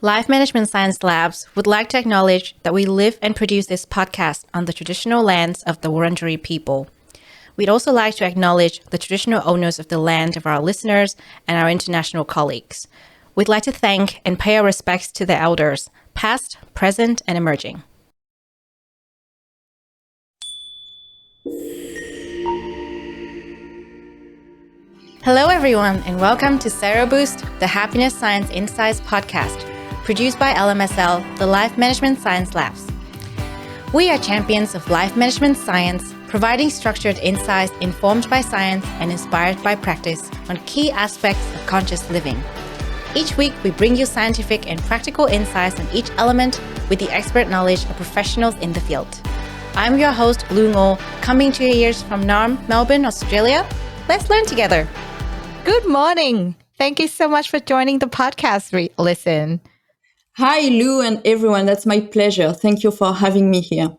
Life Management Science Labs would like to acknowledge that we live and produce this podcast on the traditional lands of the Wurundjeri people. We'd also like to acknowledge the traditional owners of the land of our listeners and our international colleagues. We'd like to thank and pay our respects to the elders, past, present, and emerging. Hello, everyone, and welcome to Sero Boost, the Happiness Science Insights podcast, produced by LMSL, the Life Management Science Labs. We are champions of life management science, providing structured insights informed by science and inspired by practice on key aspects of conscious living. Each week, we bring you scientific and practical insights on each element with the expert knowledge of professionals in the field. I'm your host, Lu Ngo, coming to your ears from Naarm, Melbourne, Australia. Let's learn together. Good morning. Thank you so much for joining the podcast, Listen. Hi, Lu and everyone. That's my pleasure. Thank you for having me here.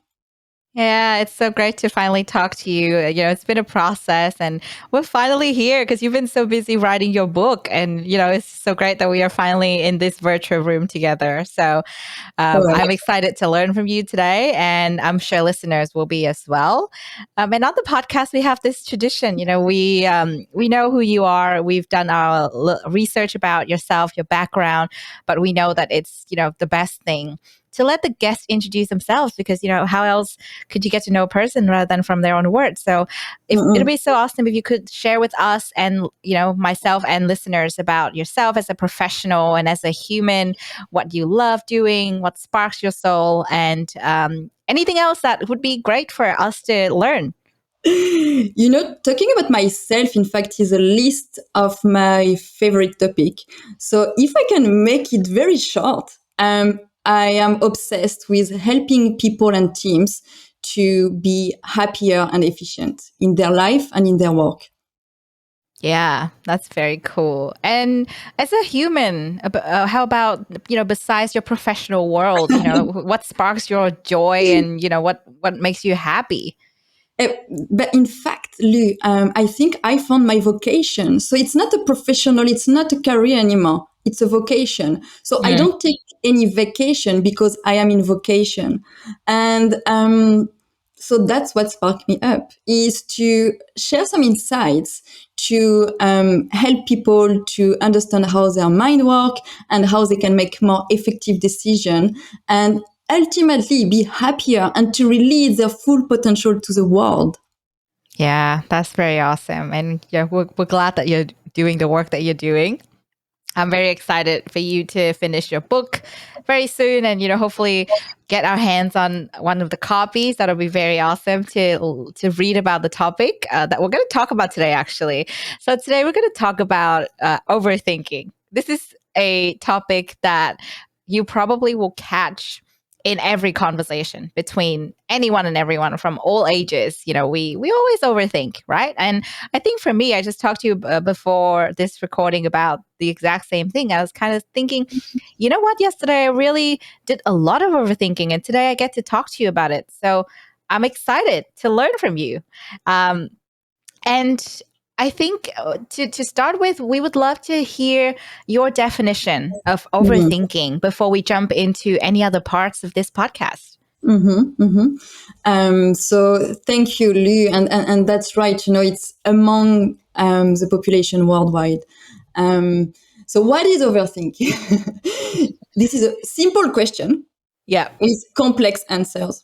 Yeah, it's so great to finally talk to you. It's been a process and we're finally here because you've been so busy writing your book. And, it's so great that we are finally in this virtual room together. So I'm excited to learn from you today, and I'm sure listeners will be as well. And on the podcast, we have this tradition. We know who you are. We've done our research about yourself, your background, but we know that it's, the best thing to let the guests introduce themselves because, how else could you get to know a person rather than from their own words? So it'd be so awesome if you could share with us and, myself and listeners about yourself as a professional and as a human, what you love doing, what sparks your soul, and anything else that would be great for us to learn. Talking about myself, in fact, is a list of my favorite topic. So if I can make it very short, I am obsessed with helping people and teams to be happier and efficient in their life and in their work. Yeah, that's very cool. And as a human, how about, besides your professional world, what sparks your joy and, what makes you happy? But in fact, Lu, I think I found my vocation. So it's not a professional, it's not a career anymore. It's a vocation. So I don't take any vacation because I am in vocation. And so that's what sparked me up, is to share some insights to help people to understand how their mind works and how they can make more effective decisions and ultimately be happier and to release their full potential to the world. Yeah, that's very awesome. And we're glad that you're doing the work that you're doing. I'm very excited for you to finish your book very soon and, hopefully get our hands on one of the copies. That'll be very awesome to read about the topic that we're going to talk about today, actually. So today we're going to talk about overthinking. This is a topic that you probably will catch in every conversation between anyone and everyone from all ages. We always overthink, right? And I think for me, I just talked to you before this recording about the exact same thing. I was kind of thinking, you know what? Yesterday, I really did a lot of overthinking, and today I get to talk to you about it. So I'm excited to learn from you. And I think to start with, we would love to hear your definition of overthinking before we jump into any other parts of this podcast. So thank you, Lu. And that's right. It's among the population worldwide. So what is overthinking? This is a simple question. Yeah. With complex answers.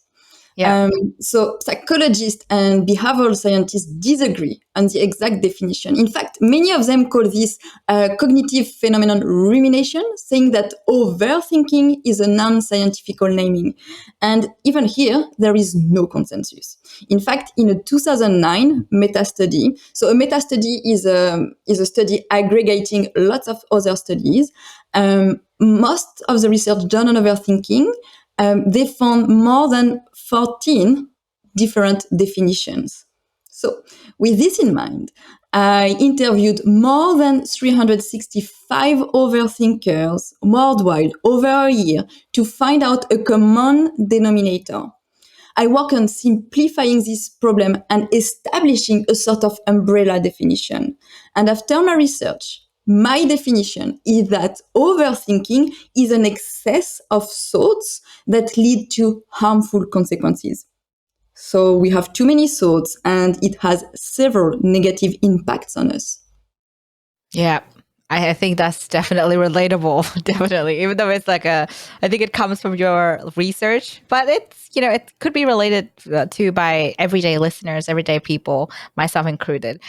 Yeah. So psychologists and behavioral scientists disagree on the exact definition. In fact, many of them call this cognitive phenomenon rumination, saying that overthinking is a non-scientific naming. And even here, there is no consensus. In fact, in a 2009 meta-study, so a meta-study is a study aggregating lots of other studies, most of the research done on overthinking, they found more than 14 different definitions. So with this in mind, I interviewed more than 365 overthinkers worldwide over a year to find out a common denominator. I work on simplifying this problem and establishing a sort of umbrella definition. And after my research, My definition is that overthinking is an excess of thoughts that lead to harmful consequences. So we have too many thoughts and it has several negative impacts on us. Yeah. I think that's definitely relatable. Definitely. Even though it's like I think it comes from your research, but it's, it could be related to by everyday listeners, everyday people, myself included.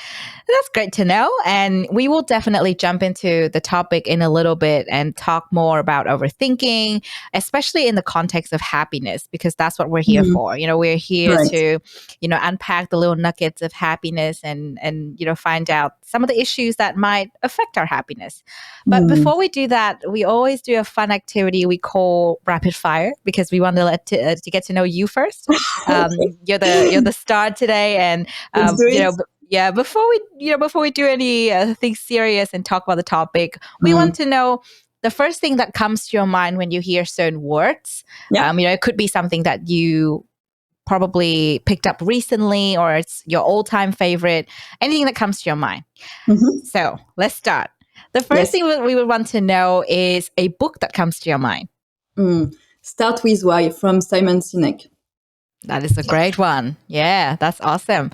That's great to know. And we will definitely jump into the topic in a little bit and talk more about overthinking, especially in the context of happiness, because that's what we're here Mm, for. We're here right. to, unpack the little nuggets of happiness and find out some of the issues that might affect our happiness. But Mm. before we do that, we always do a fun activity we call rapid fire because we want to get to know you first. Okay, You're the star today, and let's do it. yeah, before we do any things serious and talk about the topic, we want Mm. to know the first thing that comes to your mind when you hear certain words. Yeah. It could be something that you probably picked up recently or it's your all-time favorite, anything that comes to your mind. Mhm. So let's start. The first Yes. thing we would want to know is a book that comes to your mind. Mm. Start with Why from Simon Sinek. That is a great one. Yeah, that's awesome.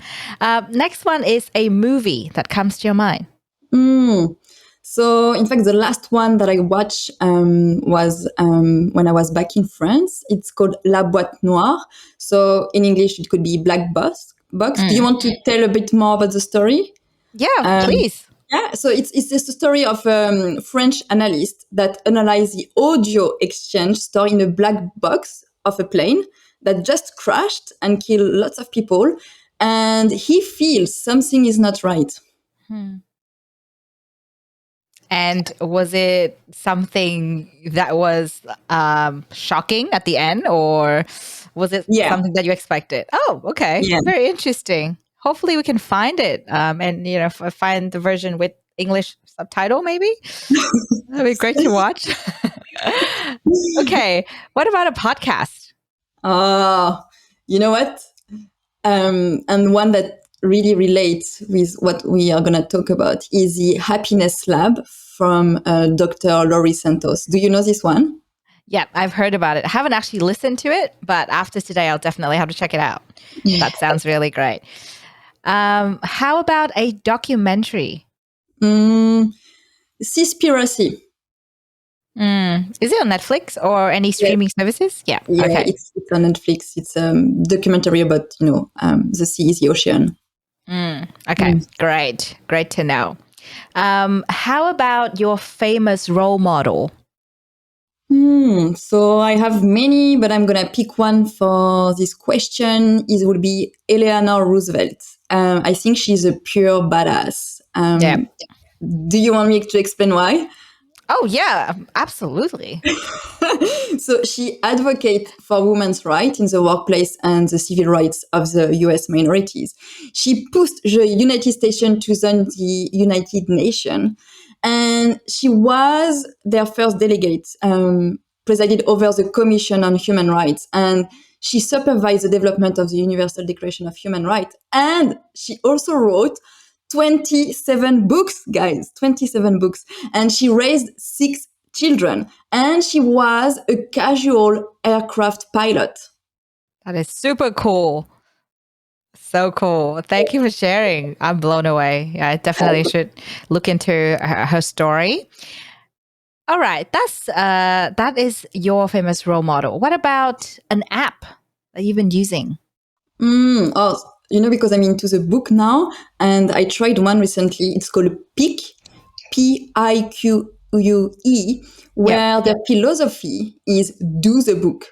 Next one is a movie that comes to your mind. Mm. So, in fact, the last one that I watched was when I was back in France. It's called La Boîte Noire. So, in English, it could be Black Box. Do you Mm. want to tell a bit more about the story? Yeah, Um, please. yeah, so it's just a story of a French analyst that analyzed the audio exchange stored in a black box of a plane that just crashed and killed lots of people. And he feels something is not right. Hmm. And was it something that was shocking at the end, or was it Yeah, something that you expected? Oh, okay, yeah. very interesting. Hopefully, we can find it and find the version with English subtitle. Maybe that'd be great to watch. Okay, what about a podcast? Uh, you know what? And one that really relates with what we are going to talk about is the Happiness Lab from Dr. Laurie Santos. Do you know this one? Yeah, I've heard about it. I haven't actually listened to it, but after today, I'll definitely have to check it out. That sounds really great. How about a documentary? Mm, Seaspiracy. Is it on Netflix or any Yes. streaming services? Yeah. Yeah, Okay. it's on Netflix. It's a documentary about the sea, the ocean. Okay. Great. Great to know. How about your famous role model? So I have many, but I'm gonna pick one for this question. It will be Eleanor Roosevelt. I think she's a pure badass. Yeah. Do you want me to explain why? Oh, yeah. Absolutely. So she advocates for women's rights in the workplace and the civil rights of the US minorities. She pushed the United States to join the United Nations, and she was their first delegate, presided over the Commission on Human Rights, and she supervised the development of the Universal Declaration of Human Rights, and she also wrote 27 books, guys, 27 books, and she raised 6 children, and she was a casual aircraft pilot. That is super cool. So cool. Thank you for sharing. I'm blown away. Yeah, I definitely should look into her story. All right, that is your famous role model. What about an app that you've been using? Oh, because I'm into the book now, and I tried one recently. It's called Pique, Pique, Yep. where the philosophy is do the book,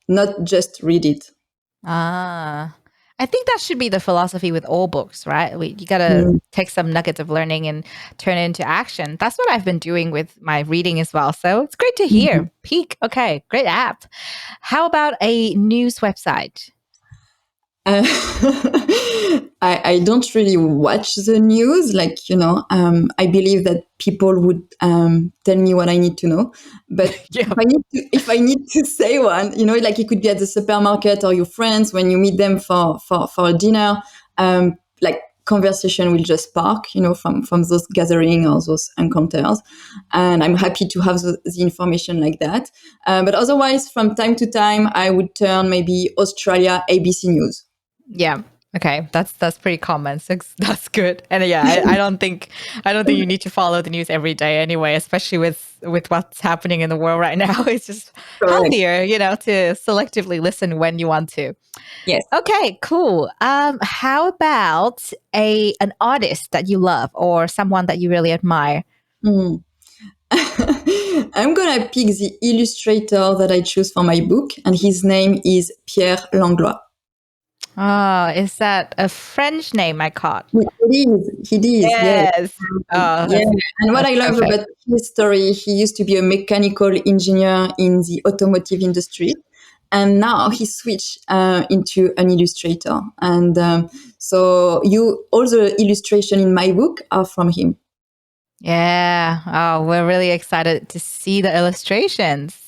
not just read it. Ah, I think that should be the philosophy with all books, right? You got to Mm. take some nuggets of learning and turn it into action. That's what I've been doing with my reading as well. So it's great to hear. Peak. Okay, great app. How about a news website? Uh, I don't really watch the news. I believe that people would tell me what I need to know. But Yeah. if I need to say one, like it could be at the supermarket or your friends when you meet them for a dinner. Like conversation will just spark, from those gathering or those encounters. And I'm happy to have the information like that. But otherwise, from time to time, I would turn maybe Australia ABC News. Yeah. Okay, that's pretty common. So that's good. And yeah, I don't think you need to follow the news every day anyway, especially with what's happening in the world right now. It's just Correct. healthier, to selectively listen when you want to. Yes. Okay, cool. How about an artist that you love or someone that you really admire? Mm. I'm gonna pick the illustrator that I choose for my book, and his name is Pierre Langlois. Oh, is that a French name I caught? It is, yes. Yes. Oh, Yeah. And what that's I love perfect. about his story, he used to be a mechanical engineer in the automotive industry. And now he switched into an illustrator. And so all the illustration in my book are from him. Yeah. Oh, we're really excited to see the illustrations.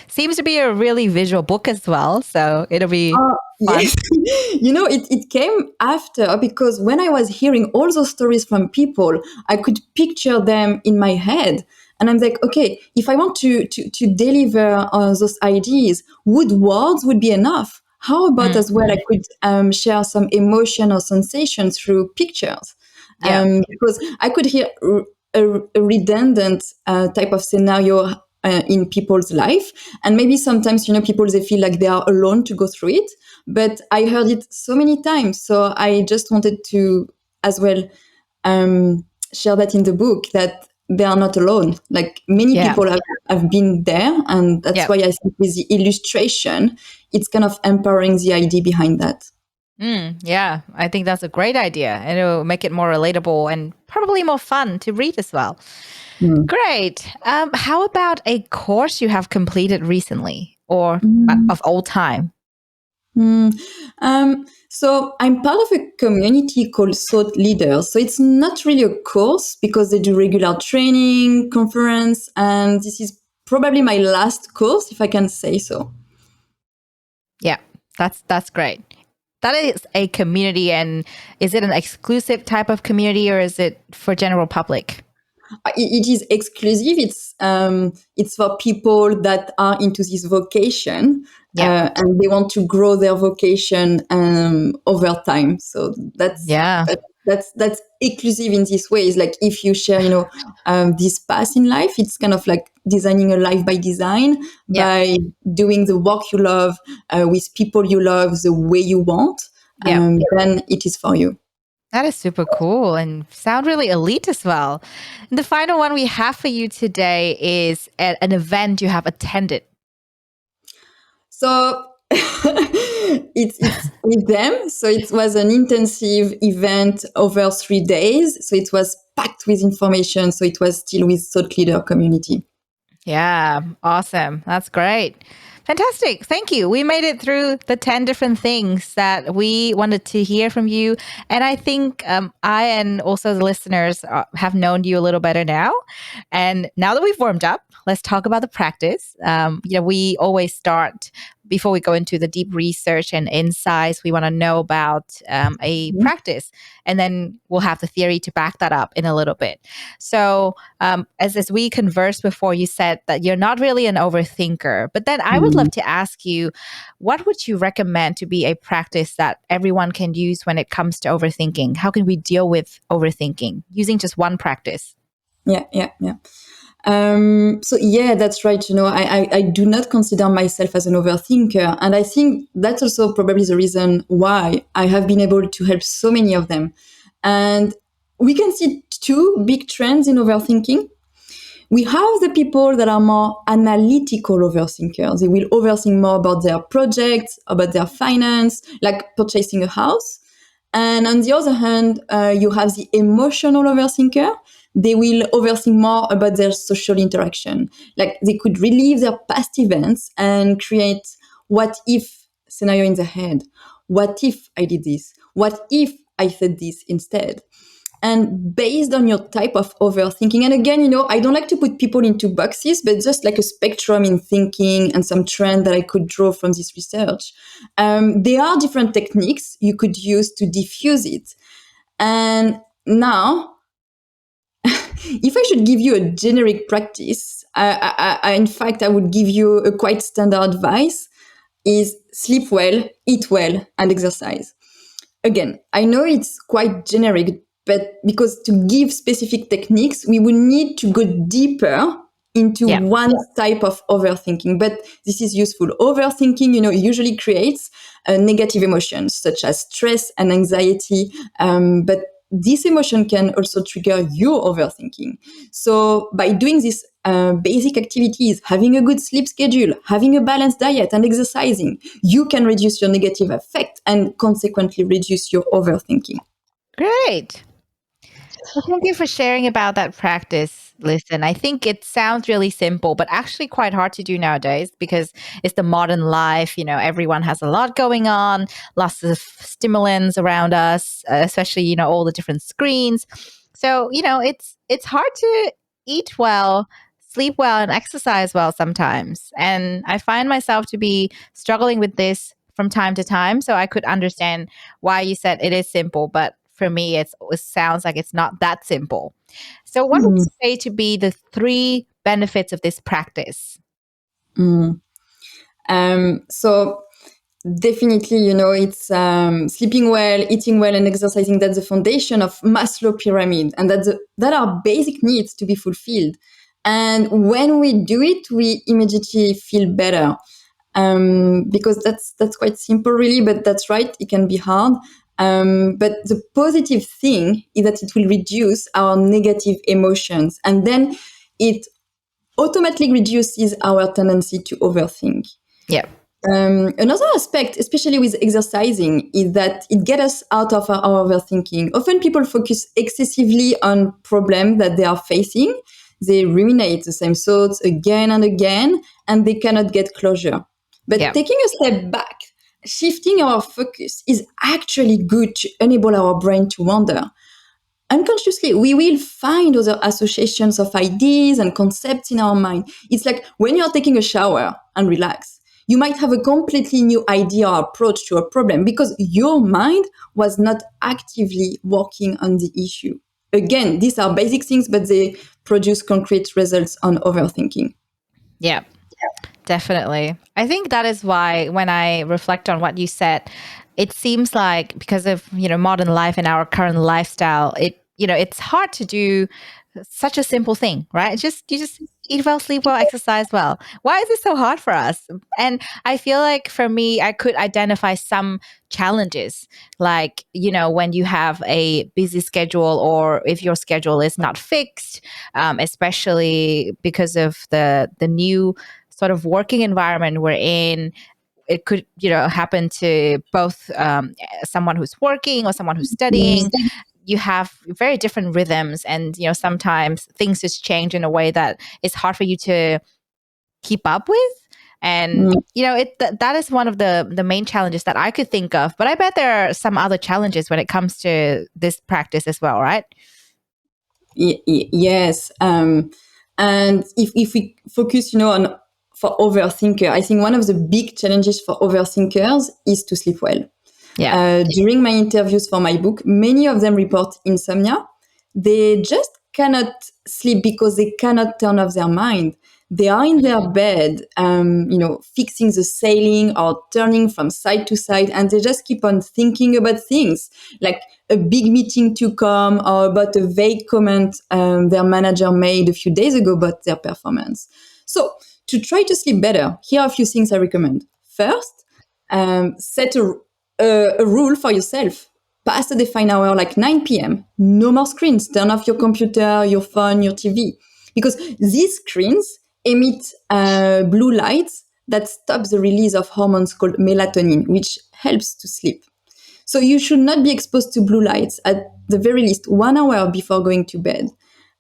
Seems to be a really visual book as well, so it'll be fun. Yes. It came after, because when I was hearing all those stories from people, I could picture them in my head. And I'm like, okay, if I want to deliver those ideas, words would be enough. How about as well, I Mm. could share some emotion or sensation through pictures? Yeah. Because I could hear a redundant type of scenario in people's life, and maybe sometimes people, they feel like they are alone to go through it, but I heard it so many times, so I just wanted to as well share that in the book, that they are not alone. Like, many Yeah. people have been there, and that's Yeah. why I think with the illustration, it's kind of empowering the idea behind that. Yeah, I think that's a great idea. And it'll make it more relatable and probably more fun to read as well. Mm. Great. How about a course you have completed recently or Mm. of all time? Mm. So I'm part of a community called Thought Leaders. So it's not really a course, because they do regular training, conference, and this is probably my last course, if I can say so. Yeah, that's great. That is a community, and is it an exclusive type of community or is it for general public? It is exclusive. It's for people that are into this vocation, Yeah. and they want to grow their vocation over time. So Yeah. that's exclusive in this way. It's like, if you share, this path in life, it's kind of like designing a life by design, Yeah. by doing the work you love, with people you love, the way you want. Yeah. Then it is for you. That is super cool and sound really elite as well. And the final one we have for you today is at an event you have attended. So it's with them. So it was an intensive event over 3 days. So it was packed with information. So it was still with thought leader community. Yeah, awesome. That's great. Fantastic. Thank you. We made it through the 10 different things that we wanted to hear from you. And I think I and also the listeners have known you a little better now. And now that we've warmed up, let's talk about the practice. We always start before we go into the deep research and insights. We want to know about a practice, and then we'll have the theory to back that up in a little bit. So, as we conversed before, you said that you're not really an overthinker. But then I would love to ask you, what would you recommend to be a practice that everyone can use when it comes to overthinking? How can we deal with overthinking using just one practice? Yeah. So yeah, that's right. I do not consider myself as an overthinker. And I think that's also probably the reason why I have been able to help so many of them. And we can see two big trends in overthinking. We have the people that are more analytical overthinkers. They will overthink more about their projects, about their finance, like purchasing a house. And on the other hand, you have the emotional overthinker. They will overthink more about their social interaction. Like, they could relive their past events and create what if scenario in their head. What if I did this? What if I said this instead? And based on your type of overthinking, and again, I don't like to put people into boxes, but just like a spectrum in thinking and some trend that I could draw from this research. There are different techniques you could use to diffuse it. And now, if I should give you a generic practice, in fact, I would give you a quite standard advice is sleep well, eat well, and exercise. Again, I know it's quite generic, but because to give specific techniques, we would need to go deeper into Yeah. one type of overthinking. But this is useful. Overthinking, usually creates negative emotions such as stress and anxiety. But this emotion can also trigger your overthinking. So by doing this basic activities, having a good sleep schedule, having a balanced diet and exercising, you can reduce your negative effect and consequently reduce your overthinking. Great. Well, thank you for sharing about that practice. Listen, I think it sounds really simple, but actually quite hard to do nowadays because it's the modern life. Everyone has a lot going on, lots of stimulants around us, especially, all the different screens. So, it's hard to eat well, sleep well, and exercise well sometimes. And I find myself to be struggling with this from time to time. So I could understand why you said it is simple, but for me, it sounds like it's not that simple. So, what would Mm, you say to be the 3 benefits of this practice? mm. So definitely, it's sleeping well, eating well, and exercising. That's the foundation of Maslow pyramid, and that are basic needs to be fulfilled. And when we do it, we immediately feel better. Because that's quite simple, really. But that's right, it can be hard. But the positive thing is that it will reduce our negative emotions, and then it automatically reduces our tendency to overthink. Yeah. Another aspect, especially with exercising, is that it gets us out of our overthinking. Often people focus excessively on problems that they are facing. They ruminate the same thoughts again and again, and they cannot get closure. But Yeah. taking a step back, shifting our focus is actually good to enable our brain to wander. Unconsciously, we will find other associations of ideas and concepts in our mind. It's like when you're taking a shower and relax, you might have a completely new idea or approach to a problem because your mind was not actively working on the issue. Again, these are basic things, but they produce concrete results on overthinking. Yeah. Definitely. I think that is why when I reflect on what you said, it seems like because of, modern life and our current lifestyle, it's hard to do such a simple thing, right? You just eat well, sleep well, exercise well. Why is it so hard for us? And I feel like for me, I could identify some challenges, like, when you have a busy schedule or if your schedule is not fixed, especially because of the new sort of working environment we're in. It could, happen to both someone who's working or someone who's studying. You have very different rhythms, and sometimes things just change in a way that it's hard for you to keep up with. And Mm. that is one of the main challenges that I could think of. But I bet there are some other challenges when it comes to this practice as well, right? Yes. And if we focus, on for overthinker, I think one of the big challenges for overthinkers is to sleep well. Yeah. During my interviews for my book, many of them report insomnia. They just cannot sleep because they cannot turn off their mind. They are in their bed, fixing the ceiling or turning from side to side, and they just keep on thinking about things like a big meeting to come or about a vague comment their manager made a few days ago about their performance. So, to try to sleep better, here are a few things I recommend. First, set a rule for yourself. Past a defined hour like 9 p.m., no more screens. Turn off your computer, your phone, your TV. Because these screens emit blue lights that stop the release of hormones called melatonin, which helps to sleep. So you should not be exposed to blue lights at the very least 1 hour before going to bed.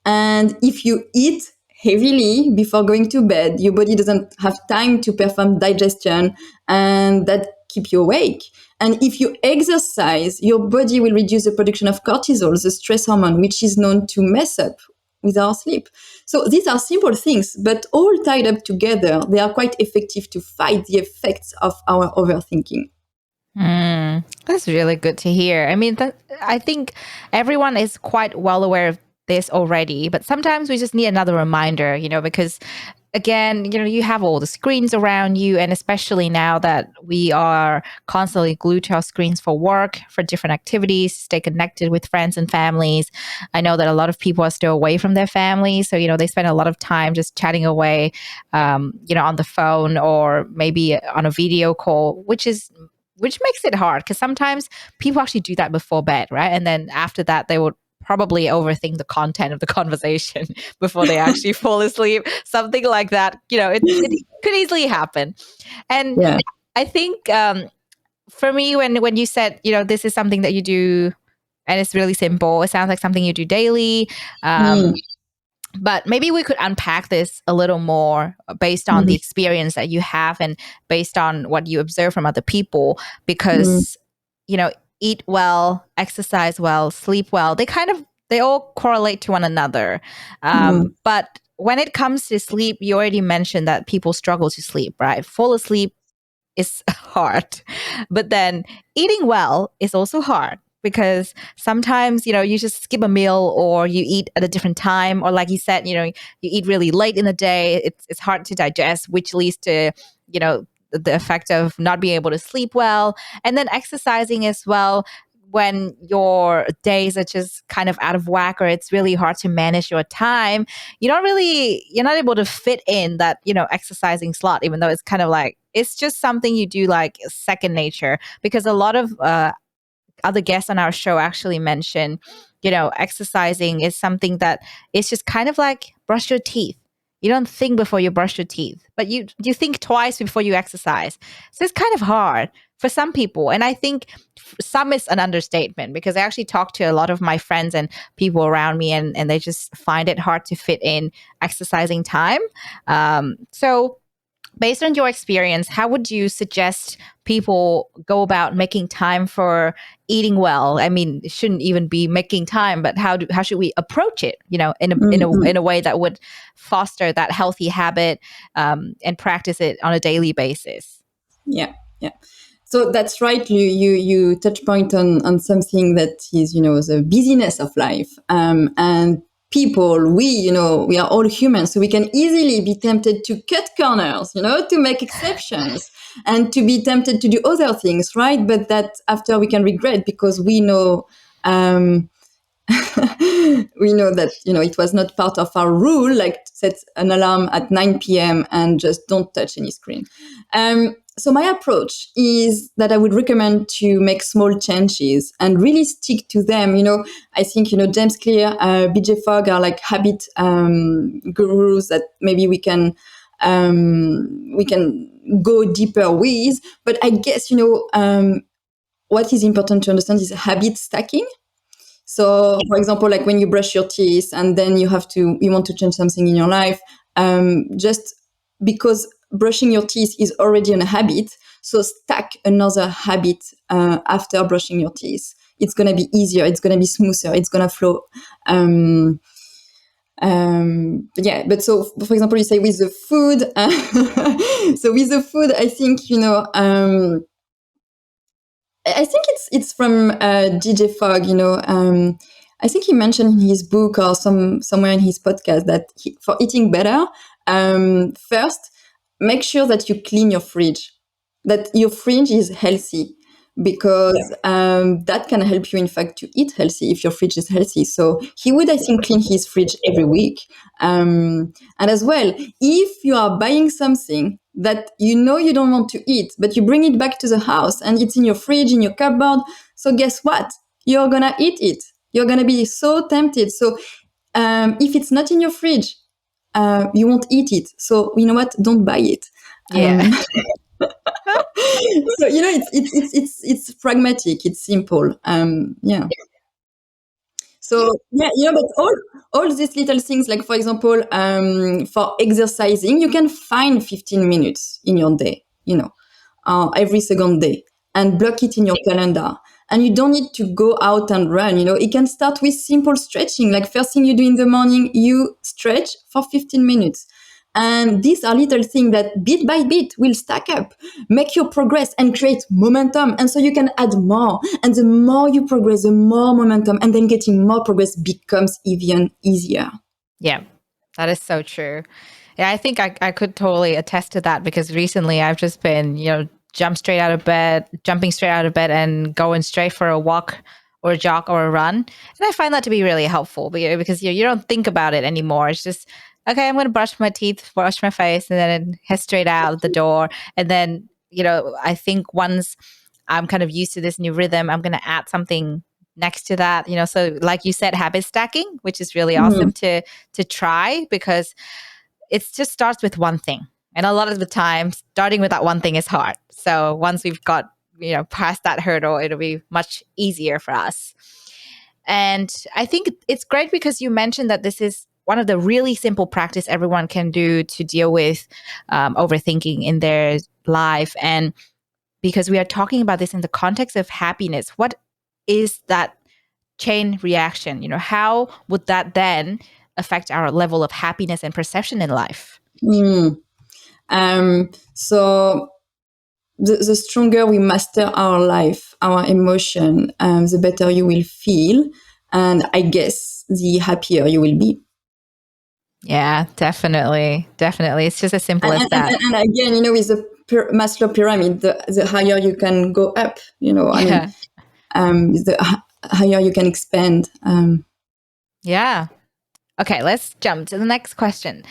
And if you eat heavily before going to bed, your body doesn't have time to perform digestion, and that keep you awake. And if you exercise, your body will reduce the production of cortisol, the stress hormone, which is known to mess up with our sleep. So these are simple things, but all tied up together, they are quite effective to fight the effects of our overthinking. That's really good to hear. I mean, I think everyone is quite well aware of this already, but sometimes we just need another reminder, because again, you have all the screens around you, and especially now that we are constantly glued to our screens for work, for different activities, stay connected with friends and families. I know that a lot of people are still away from their families, so they spend a lot of time just chatting away, on the phone or maybe on a video call, which makes it hard because sometimes people actually do that before bed, right? And then after that, they would probably overthink the content of the conversation before they actually fall asleep. Something like that, it could easily happen. And Yeah. I think for me, when you said, this is something that you do and it's really simple, it sounds like something you do daily. Mm, But maybe we could unpack this a little more based on the mm, experience that you have and based on what you observe from other people, mm, because, eat well, exercise well, sleep well, they all correlate to one another. mm, But when it comes to sleep, you already mentioned that people struggle to sleep, right? Fall asleep is hard. But then eating well is also hard because sometimes, you just skip a meal or you eat at a different time. Or like you said, you eat really late in the day. It's hard to digest, which leads to, the effect of not being able to sleep well. And then exercising as well, when your days are just kind of out of whack or it's really hard to manage your time, you're not able to fit in that, exercising slot, even though it's kind of like, it's just something you do like second nature. Because a lot of other guests on our show actually mention, exercising is something that is just kind of like brush your teeth. You don't think before you brush your teeth, but you think twice before you exercise. So it's kind of hard for some people. And I think some is an understatement because I actually talk to a lot of my friends and people around me, and they just find it hard to fit in exercising time. So based on your experience, how would you suggest people go about making time for eating well? I mean, it shouldn't even be making time, but how should we approach it? In a in mm, a mm. in a way that would foster that healthy habit, and practice it on a daily basis. Yeah, yeah. So that's right. You touch point on something that is the busyness of life, and people. We are all humans, so we can easily be tempted to cut corners, to make exceptions, and to be tempted to do other things, right? But that after we can regret because we know. We know that it was not part of our rule, like set an alarm at 9 p.m. and just don't touch any screen. So my approach is that I would recommend to make small changes and really stick to them. I think James Clear, BJ Fogg are like habit gurus that maybe we can go deeper with. But I guess what is important to understand is habit stacking. So, for example, like when you brush your teeth and then you want to change something in your life, just because brushing your teeth is already a habit, so stack another habit after brushing your teeth. It's going to be easier. It's going to be smoother. It's going to flow. But so, for example, you say with the food. So with the food, I think, I think it's from DJ Fogg. I think he mentioned in his book or somewhere in his podcast that for eating better, first make sure that you clean your fridge, that your fridge is healthy, because that can help you, in fact, to eat healthy if your fridge is healthy. So he would, I think, clean his fridge every week. And as well, if you are buying something that you don't want to eat, but you bring it back to the house and it's in your fridge, in your cupboard, so guess what? You're going to eat it. You're going to be so tempted. So if it's not in your fridge, you won't eat it. So you know what? Don't buy it. Yeah. So it's pragmatic. It's simple. Yeah. So yeah, but all these little things, like for example, for exercising, you can find 15 minutes in your day, every second day, and block it in your calendar. And you don't need to go out and run. It can start with simple stretching. Like first thing you do in the morning, you stretch for 15 minutes. And these are little things that bit by bit will stack up, make your progress and create momentum. And so you can add more. And the more you progress, the more momentum, and then getting more progress becomes even easier. Yeah, that is so true. Yeah, I think I could totally attest to that because recently I've just been, jumping straight out of bed and going straight for a walk or a jog or a run. And I find that to be really helpful because you don't think about it anymore. It's just, okay, I'm going to brush my teeth, wash my face, and then head straight out the door. And then, I think once I'm kind of used to this new rhythm, I'm going to add something next to that, so like you said, habit stacking, which is really awesome to try because it just starts with one thing, and a lot of the time starting with that one thing is hard. So once we've got past that hurdle, it'll be much easier for us. And I think it's great because you mentioned that this is one of the really simple practice everyone can do to deal with overthinking in their life. And because we are talking about this in the context of happiness, what is that chain reaction? How would that then affect our level of happiness and perception in life? So the stronger we master our life, our emotion, the better you will feel. And I guess the happier you will be. Yeah, definitely. Definitely. It's just as simple as that. And again, with the Maslow pyramid, the higher you can go up, Yeah. the higher you can expand. Yeah. Okay, let's jump to the next question.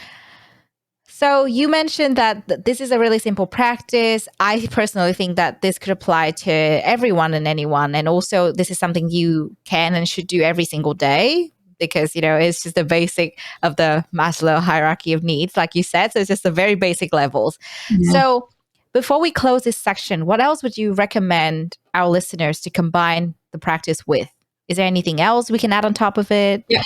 So you mentioned that this is a really simple practice. I personally think that this could apply to everyone and anyone. And also this is something you can and should do every single day because, it's just the basic of the Maslow hierarchy of needs, like you said. So it's just the very basic levels. Yeah. So before we close this section, what else would you recommend our listeners to combine the practice with? Is there anything else we can add on top of it? Yeah.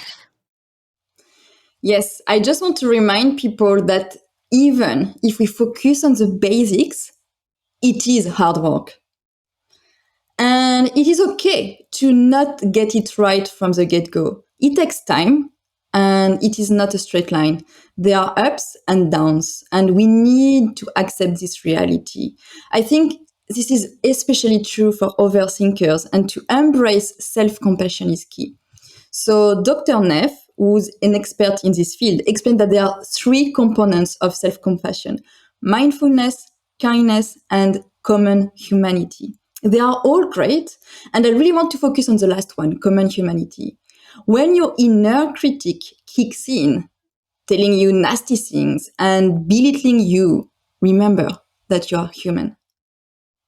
Yes, I just want to remind people that even if we focus on the basics, it is hard work. And it is okay to not get it right from the get-go. It takes time and it is not a straight line. There are ups and downs, and we need to accept this reality. I think this is especially true for overthinkers, and to embrace self-compassion is key. So Dr. Neff, who's an expert in this field, explained that there are three components of self-compassion: mindfulness, kindness, and common humanity. They are all great, and I really want to focus on the last one, common humanity. When your inner critic kicks in, telling you nasty things and belittling you, remember that you are human.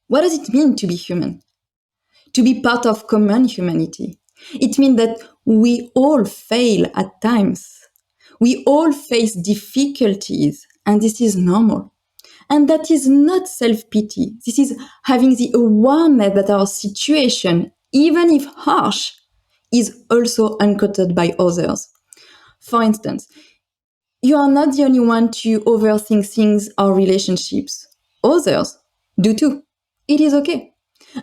What does it mean to be human? To be part of common humanity. It means that we all fail at times. We all face difficulties, and this is normal. And that is not self-pity. This is having the awareness that our situation, even if harsh, is also encountered by others. For instance, you are not the only one to overthink things or relationships. Others do too. It is okay.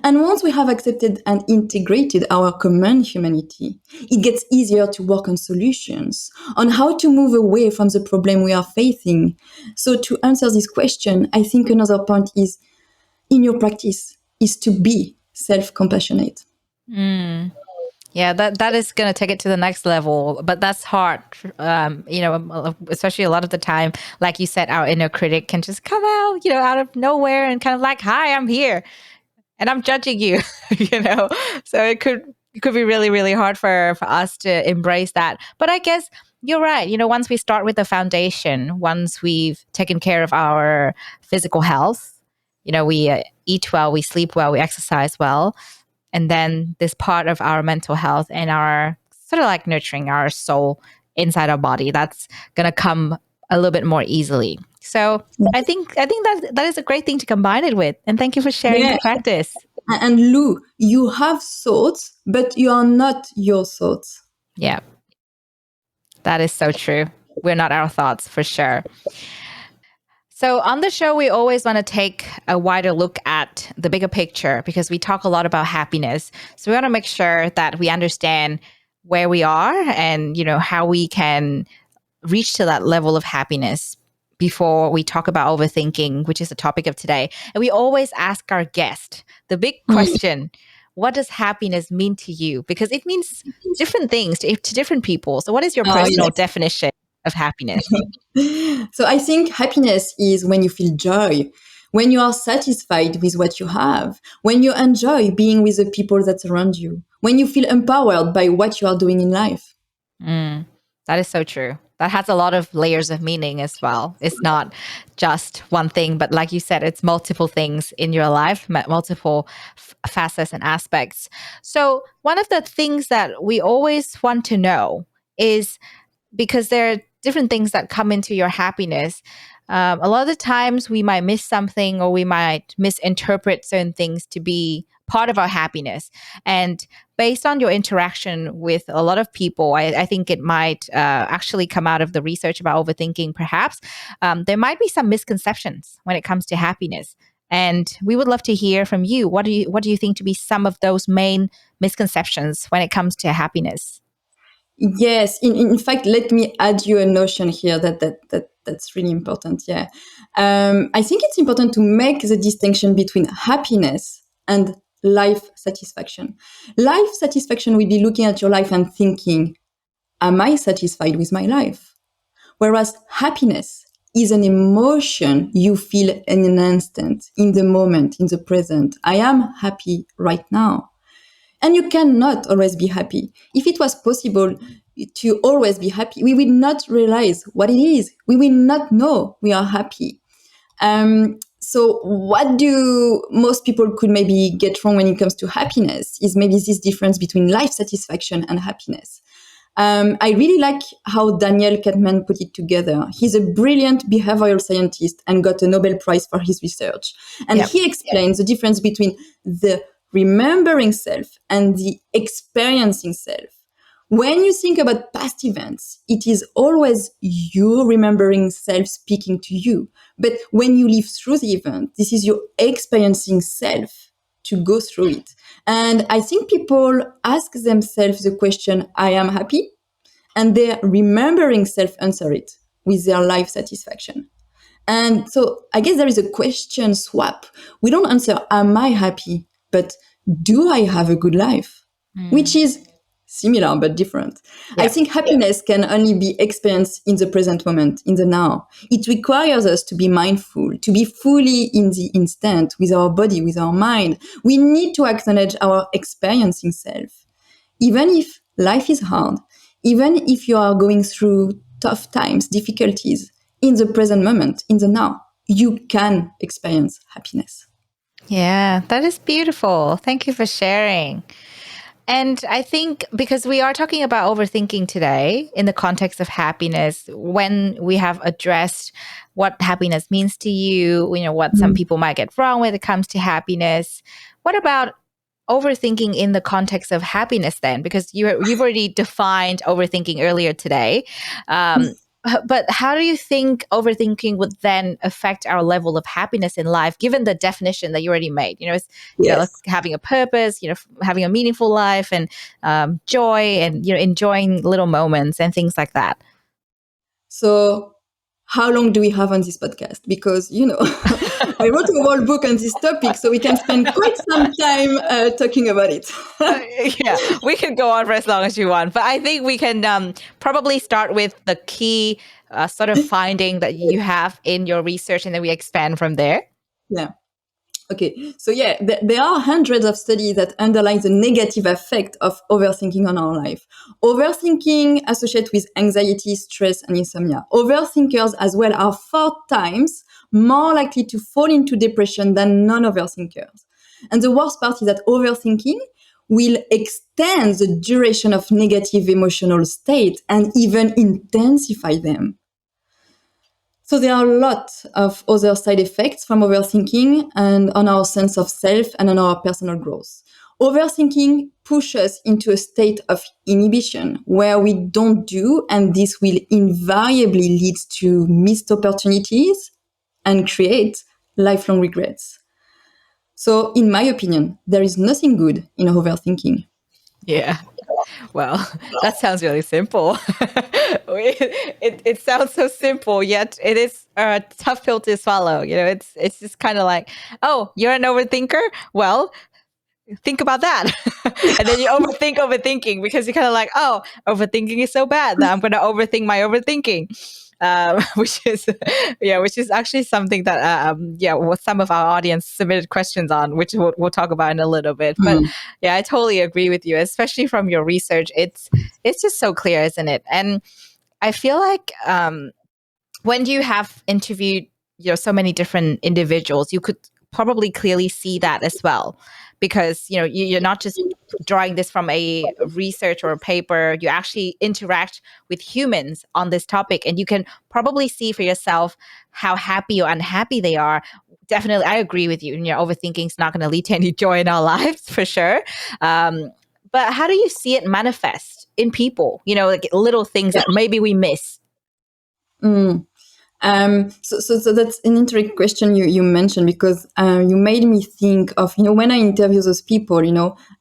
And once we have accepted and integrated our common humanity, it gets easier to work on solutions, on how to move away from the problem we are facing. So to answer this question, I think another point is, in your practice, is to be self-compassionate. Yeah, that is going to take it to the next level, but that's hard. Especially a lot of the time, like you said, our inner critic can just come out, out of nowhere and kind of like, "Hi, I'm here, and I'm judging you," So it could be really, really hard for us to embrace that. But I guess you're right. Once we start with the foundation, once we've taken care of our physical health, we eat well, we sleep well, we exercise well. And then this part of our mental health and our sort of like nurturing our soul inside our body, that's going to come a little bit more easily. So I think that is a great thing to combine it with. And thank you for sharing the practice. And Lu, you have thoughts, but you are not your thoughts. Yeah, that is so true. We're not our thoughts, for sure. So on the show, we always want to take a wider look at the bigger picture because we talk a lot about happiness. So we want to make sure that we understand where we are and, how we can reach to that level of happiness before we talk about overthinking, which is the topic of today. And we always ask our guest the big question: what does happiness mean to you? Because it means different things to different people. So, what is your personal definition of happiness? So I think happiness is when you feel joy, when you are satisfied with what you have, when you enjoy being with the people that surround you, when you feel empowered by what you are doing in life. That is so true. That has a lot of layers of meaning as well. It's not just one thing, but like you said, it's multiple things in your life, multiple facets and aspects. So, one of the things that we always want to know is, because there are different things that come into your happiness. A lot of the times we might miss something, or we might misinterpret certain things to be part of our happiness. And based on your interaction with a lot of people, I think it might actually come out of the research about overthinking, perhaps. There might be some misconceptions when it comes to happiness. And we would love to hear from you. What do you think to be some of those main misconceptions when it comes to happiness? Yes, in fact, let me add you a notion here that's really important. Yeah, I think it's important to make the distinction between happiness and life satisfaction. Life satisfaction will be looking at your life and thinking, "Am I satisfied with my life?" Whereas happiness is an emotion you feel in an instant, in the moment, in the present. I am happy right now. And you cannot always be happy. If it was possible to always be happy, we will not realize what it is. We will not know we are happy. So what do most people could maybe get wrong when it comes to happiness is maybe this difference between life satisfaction and happiness. I really like how Daniel Kahneman put it together. He's a brilliant behavioral scientist and got a Nobel Prize for his research. And he explains the difference between the remembering self and the experiencing self. When you think about past events, it is always you remembering self speaking to you. But when you live through the event, this is your experiencing self to go through it. And I think people ask themselves the question, I am happy? And their remembering self answer it with their life satisfaction. And so I guess there is a question swap. We don't answer, am I happy? But do I have a good life? Which is similar but different. I think happiness can only be experienced in the present moment, in the now. It requires us to be mindful, to be fully in the instant with our body, with our mind. We need to acknowledge our experiencing self. Even if life is hard, even if you are going through tough times, difficulties, in the present moment, in the now, you can experience happiness. Yeah, that is beautiful. Thank you for sharing. And I think because we are talking about overthinking today in the context of happiness, when we have addressed what happiness means to you, what some people might get wrong when it comes to happiness, what about overthinking in the context of happiness then? Because you've already defined overthinking earlier today. But how do you think overthinking would then affect our level of happiness in life, given the definition that you already made? It's like having a purpose, having a meaningful life, and joy, and enjoying little moments and things like that. So, how long do we have on this podcast? Because I wrote a whole book on this topic, so we can spend quite some time talking about it. Yeah, we can go on for as long as you want, but I think we can probably start with the key sort of finding that you have in your research, and then we expand from there. Yeah. Okay. So there are hundreds of studies that underline the negative effect of overthinking on our life. Overthinking associated with anxiety, stress, and insomnia. Overthinkers as well are 4 times more likely to fall into depression than non-overthinkers. And the worst part is that overthinking will extend the duration of negative emotional state and even intensify them. So there are a lot of other side effects from overthinking and on our sense of self and on our personal growth. Overthinking pushes us into a state of inhibition where we don't do, and this will invariably lead to missed opportunities and create lifelong regrets. So in my opinion, there is nothing good in overthinking. Yeah. Well, that sounds really simple. It sounds so simple, yet it is a tough pill to swallow. It's just kind of like, oh, you're an overthinker. Well, think about that. And then you overthinking because you're kind of like, oh, overthinking is so bad that I'm going to overthink my overthinking. Which is actually something that what some of our audience submitted questions on, which we'll talk about in a little bit. But Mm. yeah, I totally agree with you, especially from your research. It's just so clear, isn't it? And I feel like when you have interviewed so many different individuals, you could probably clearly see that as well, because you're not just drawing this from a research or a paper. You actually interact with humans on this topic, and you can probably see for yourself how happy or unhappy they are. Definitely, I agree with you. Overthinking is not going to lead to any joy in our lives for sure. But how do you see it manifest in people? Like little things that maybe we miss. Mm. So that's an interesting question you mentioned, because you made me think of, when I interview those people,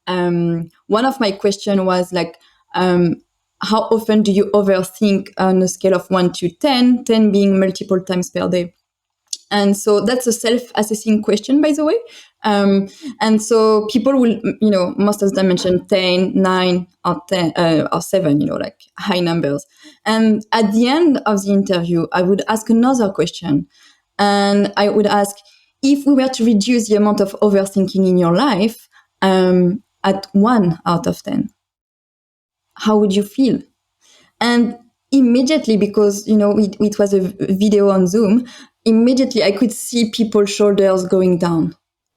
one of my question was like, how often do you overthink on a scale of 1 to 10, 10 being multiple times per day? And so that's a self-assessing question, by the way. And so people will, most of them mention 10, 9, or 10, or 7, like high numbers. And at the end of the interview, I would ask another question. And I would ask, if we were to reduce the amount of overthinking in your life at 1 out of 10, how would you feel? And immediately, because it was a video on Zoom, immediately I could see people's shoulders going down,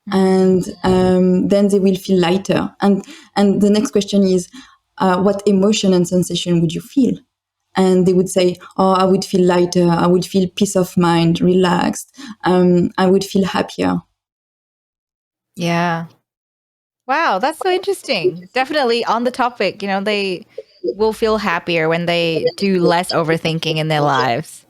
and then they will feel lighter. And the next question is, what emotion and sensation would you feel? And they would say, oh, I would feel lighter, I would feel peace of mind, relaxed, I would feel happier. Yeah. Wow, that's so interesting. Definitely on the topic, they will feel happier when they do less overthinking in their lives.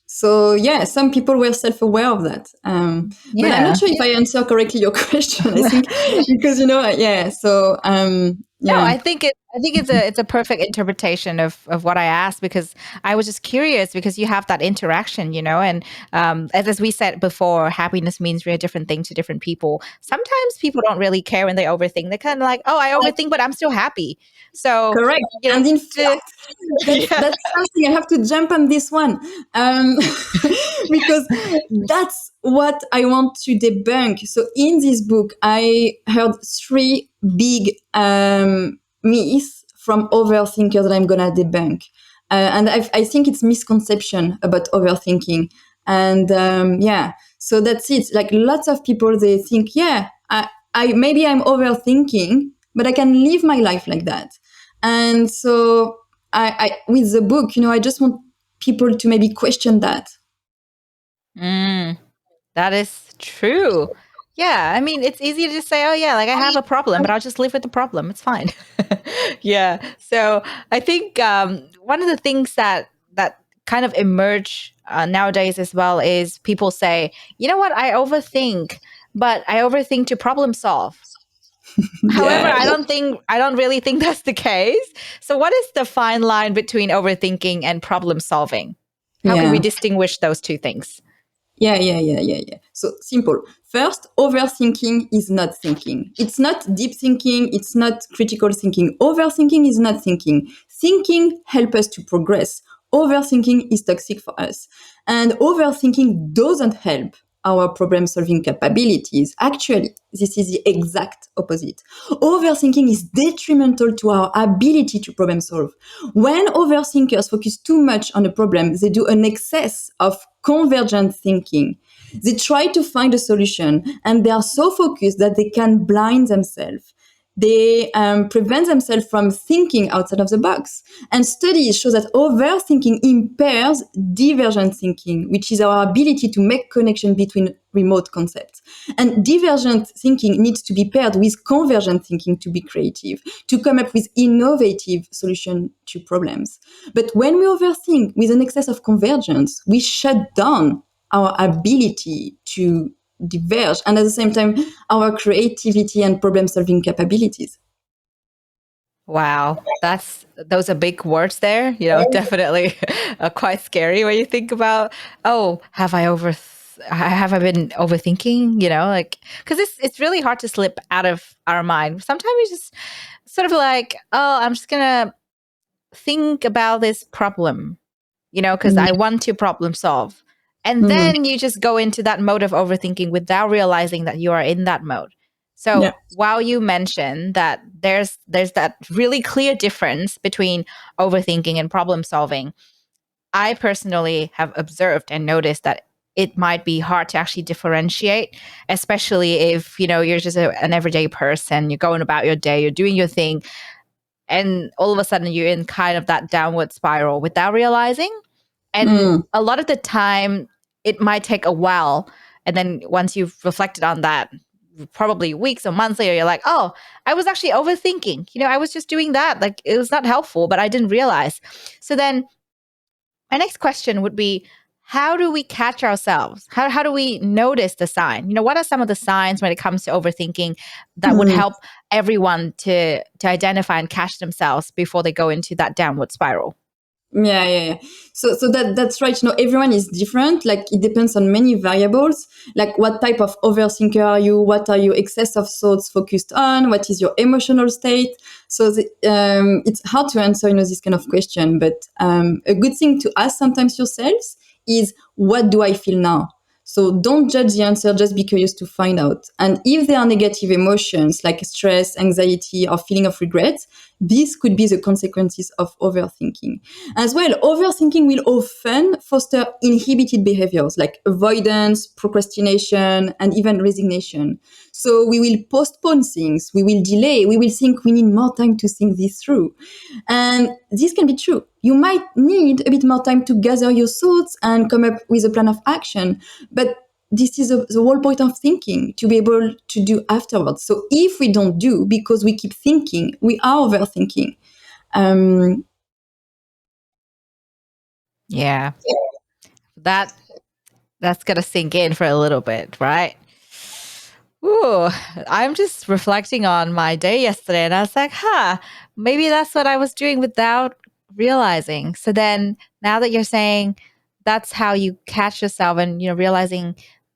So yeah, some people were self-aware of that, but I'm Yeah. not sure if I answer correctly your question. I think because yeah. So No, yeah, I think it's a perfect interpretation of what I asked, because I was just curious, because you have that interaction, and as we said before, happiness means really different things to different people. Sometimes people don't really care when they overthink. They're kind of like, oh, I overthink, but I'm still happy. So correct. And in fact, yeah. that's something I have to jump on this one, because that's what I want to debunk. So in this book, I heard 3 big myths from overthinkers that I'm gonna debunk, and I think it's misconception about overthinking. And yeah, so that's it. Like lots of people, they think, yeah, I maybe I'm overthinking, but I can live my life like that. And so I with the book, I just want people to maybe question that. Mm, that is true. Yeah, I mean, it's easy to just say, oh, yeah, like I have a problem, but I'll just live with the problem. It's fine. Yeah. So I think one of the things that kind of emerge nowadays as well is people say, you know what, I overthink, but I overthink to problem solve. However, Yeah, I don't really think that's the case. So what is the fine line between overthinking and problem solving? How can we yeah. distinguish those two things? Yeah. So simple. First, overthinking is not thinking. It's not deep thinking. It's not critical thinking. Overthinking is not thinking. Thinking helps us to progress. Overthinking is toxic for us. And overthinking doesn't help our problem solving capabilities. Actually, this is the exact opposite. Overthinking is detrimental to our ability to problem solve. When overthinkers focus too much on a problem, they do an excess of convergent thinking. They try to find a solution, and they are so focused that they can blind themselves. They prevent themselves from thinking outside of the box. And studies show that overthinking impairs divergent thinking, which is our ability to make connection between remote concepts. And divergent thinking needs to be paired with convergent thinking to be creative, to come up with innovative solutions to problems. But when we overthink with an excess of convergence, we shut down our ability to diverge, and at the same time, our creativity and problem solving capabilities. Wow, those are big words there. You know, definitely quite scary when you think about, oh, have I been overthinking? You know, like because it's really hard to slip out of our mind. Sometimes we just sort of like, oh, I'm just gonna think about this problem, you know, because I Mm, want to problem solve. And mm, then you just go into that mode of overthinking without realizing that you are in that mode. So yeah. while you mentioned that there's that really clear difference between overthinking and problem solving, I personally have observed and noticed that it might be hard to actually differentiate, especially if you know you're just an everyday person, you're going about your day, you're doing your thing, and all of a sudden you're in kind of that downward spiral without realizing. And Mm, a lot of the time, it might take a while. And then once you've reflected on that, probably weeks or months later, you're like, oh, I was actually overthinking. You know, I was just doing that. Like it was not helpful, but I didn't realize. So then my next question would be, how do we catch ourselves? How do we notice the sign? You know, what are some of the signs when it comes to overthinking that would mm. help everyone to identify and catch themselves before they go into that downward spiral? Yeah, yeah, yeah. So that's right. You know, everyone is different. Like it depends on many variables. Like what type of overthinker are you? What are your excess of thoughts focused on? What is your emotional state? So it's hard to answer, you know, this kind of question. But a good thing to ask sometimes yourselves is, what do I feel now? So don't judge the answer, just be curious to find out. And if there are negative emotions like stress, anxiety, or feeling of regret, this could be the consequences of overthinking. As well, overthinking will often foster inhibited behaviors like avoidance, procrastination, and even resignation. So we will postpone things, we will delay, we will think we need more time to think this through. And this can be true. You might need a bit more time to gather your thoughts and come up with a plan of action. But this is the whole point of thinking, to be able to do afterwards. So if we don't do because we keep thinking, we are overthinking. Um, Yeah, that that's gonna sink in for a little bit, right? Ooh, I'm just reflecting on my day yesterday and I was like, huh, maybe that's what I was doing without realizing. So then now that you're saying that's how you catch yourself and you know realizing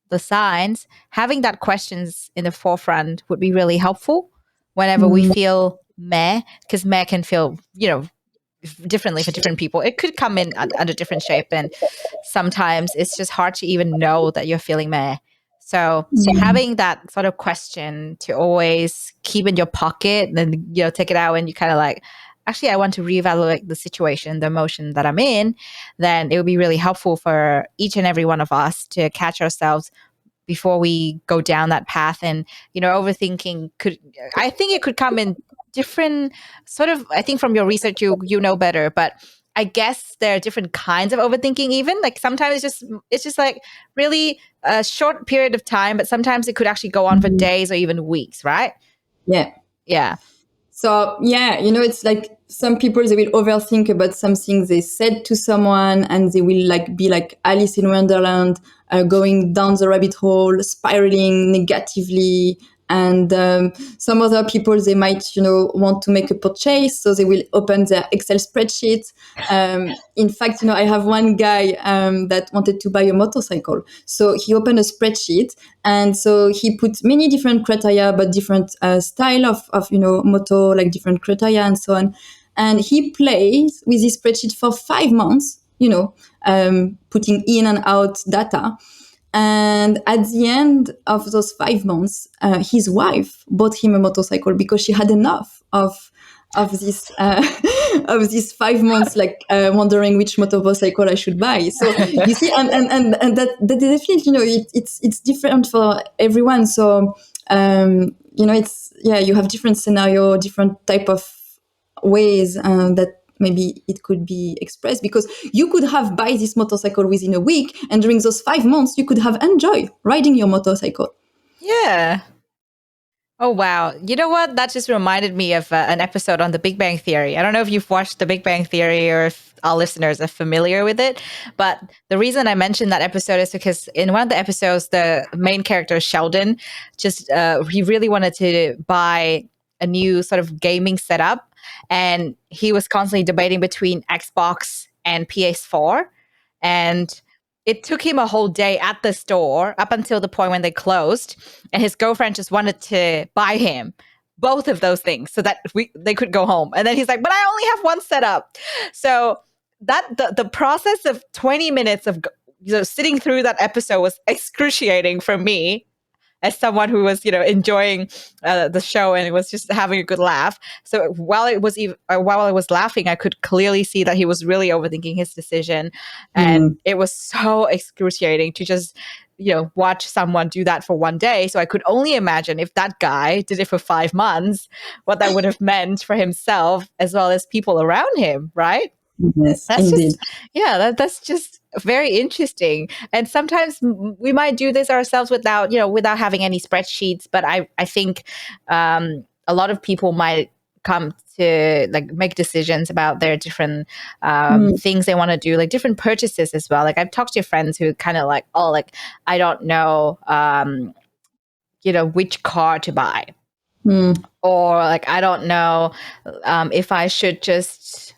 the signs, having that questions in the forefront would be really helpful whenever we mm, feel meh, because meh can feel, you know, differently for different people. It could come in under different shape, and sometimes it's just hard to even know that you're feeling meh. So mm, having that sort of question to always keep in your pocket, and then you know take it out when you kind of like, actually, I want to reevaluate the situation, the emotion that I'm in. Then it would be really helpful for each and every one of us to catch ourselves before we go down that path. And you know overthinking could, I think it could come in different sort of, I think from your research you know better, but I guess there are different kinds of overthinking. Even like sometimes it's just like really a short period of time, but sometimes it could actually go on for mm. days or even weeks, right? Yeah. Yeah. So yeah, you know, it's like some people, they will overthink about something they said to someone, and they will like be like Alice in Wonderland, going down the rabbit hole, spiraling negatively. And some other people, they might, you know, want to make a purchase, so they will open their Excel spreadsheet. In fact, you know, I have one guy that wanted to buy a motorcycle, so he opened a spreadsheet, and so he put many different criteria about different style of you know moto, like different criteria and so on. And he plays with this spreadsheet for 5 months, you know, putting in and out data. And at the end of those 5 months, his wife bought him a motorcycle because she had enough of this of these 5 months, like wondering which motorcycle I should buy. So you see, and that definitely, you know, it's different for everyone. So you know, it's, yeah, you have different scenario, different type of ways that maybe it could be expressed, because you could have buy this motorcycle within a week, and during those 5 months you could have enjoyed riding your motorcycle. Yeah. Oh, wow. You know what? That just reminded me of an episode on The Big Bang Theory. I don't know if you've watched The Big Bang Theory or if our listeners are familiar with it, but the reason I mentioned that episode is because in one of the episodes, the main character, Sheldon, just he really wanted to buy a new sort of gaming setup, and he was constantly debating between Xbox and PS4, and it took him a whole day at the store up until the point when they closed, and his girlfriend just wanted to buy him both of those things so that they could go home. And then he's like, but I only have one setup. So that the process of 20 minutes of sitting through that episode was excruciating for me as someone who was, enjoying the show and was just having a good laugh. So while I was laughing, I could clearly see that he was really overthinking his decision, and it was so excruciating to just, watch someone do that for one day. So I could only imagine if that guy did it for 5 months, what that would have meant for himself as well as people around him, right? Yes, That's indeed. that's just very interesting. And sometimes we might do this ourselves without having any spreadsheets. But I think a lot of people might come to like make decisions about their different things they want to do, like different purchases as well. Like I've talked to friends who kind of like, oh, like I don't know, which car to buy, or like I don't know if I should just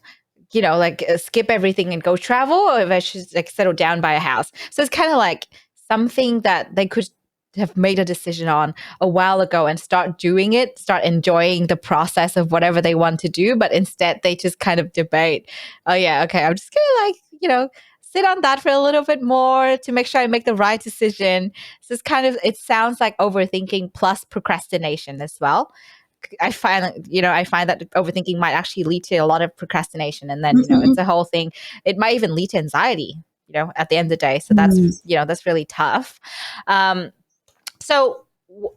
skip everything and go travel, or if I should like settle down by a house. So it's kind of like something that they could have made a decision on a while ago and start doing it, start enjoying the process of whatever they want to do. But instead they just kind of debate, oh yeah, okay, I'm just gonna sit on that for a little bit more to make sure I make the right decision. So it sounds like overthinking plus procrastination as well. I find that overthinking might actually lead to a lot of procrastination, and then it's a whole thing. It might even lead to anxiety, at the end of the day. So that's really tough. So